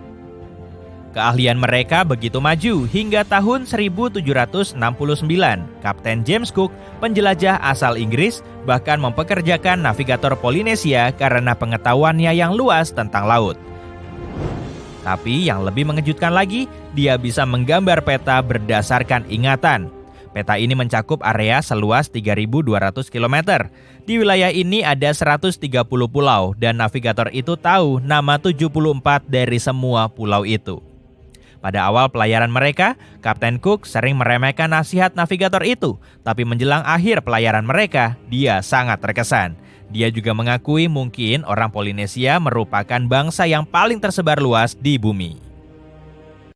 Keahlian mereka begitu maju hingga tahun 1769. Kapten James Cook, penjelajah asal Inggris, bahkan mempekerjakan navigator Polinesia karena pengetahuannya yang luas tentang laut. Tapi yang lebih mengejutkan lagi, dia bisa menggambar peta berdasarkan ingatan. Peta ini mencakup area seluas 3.200 km. Di wilayah ini ada 130 pulau dan navigator itu tahu nama 74 dari semua pulau itu. Pada awal pelayaran mereka, Kapten Cook sering meremehkan nasihat navigator itu, tapi menjelang akhir pelayaran mereka, dia sangat terkesan. Dia juga mengakui mungkin orang Polinesia merupakan bangsa yang paling tersebar luas di bumi.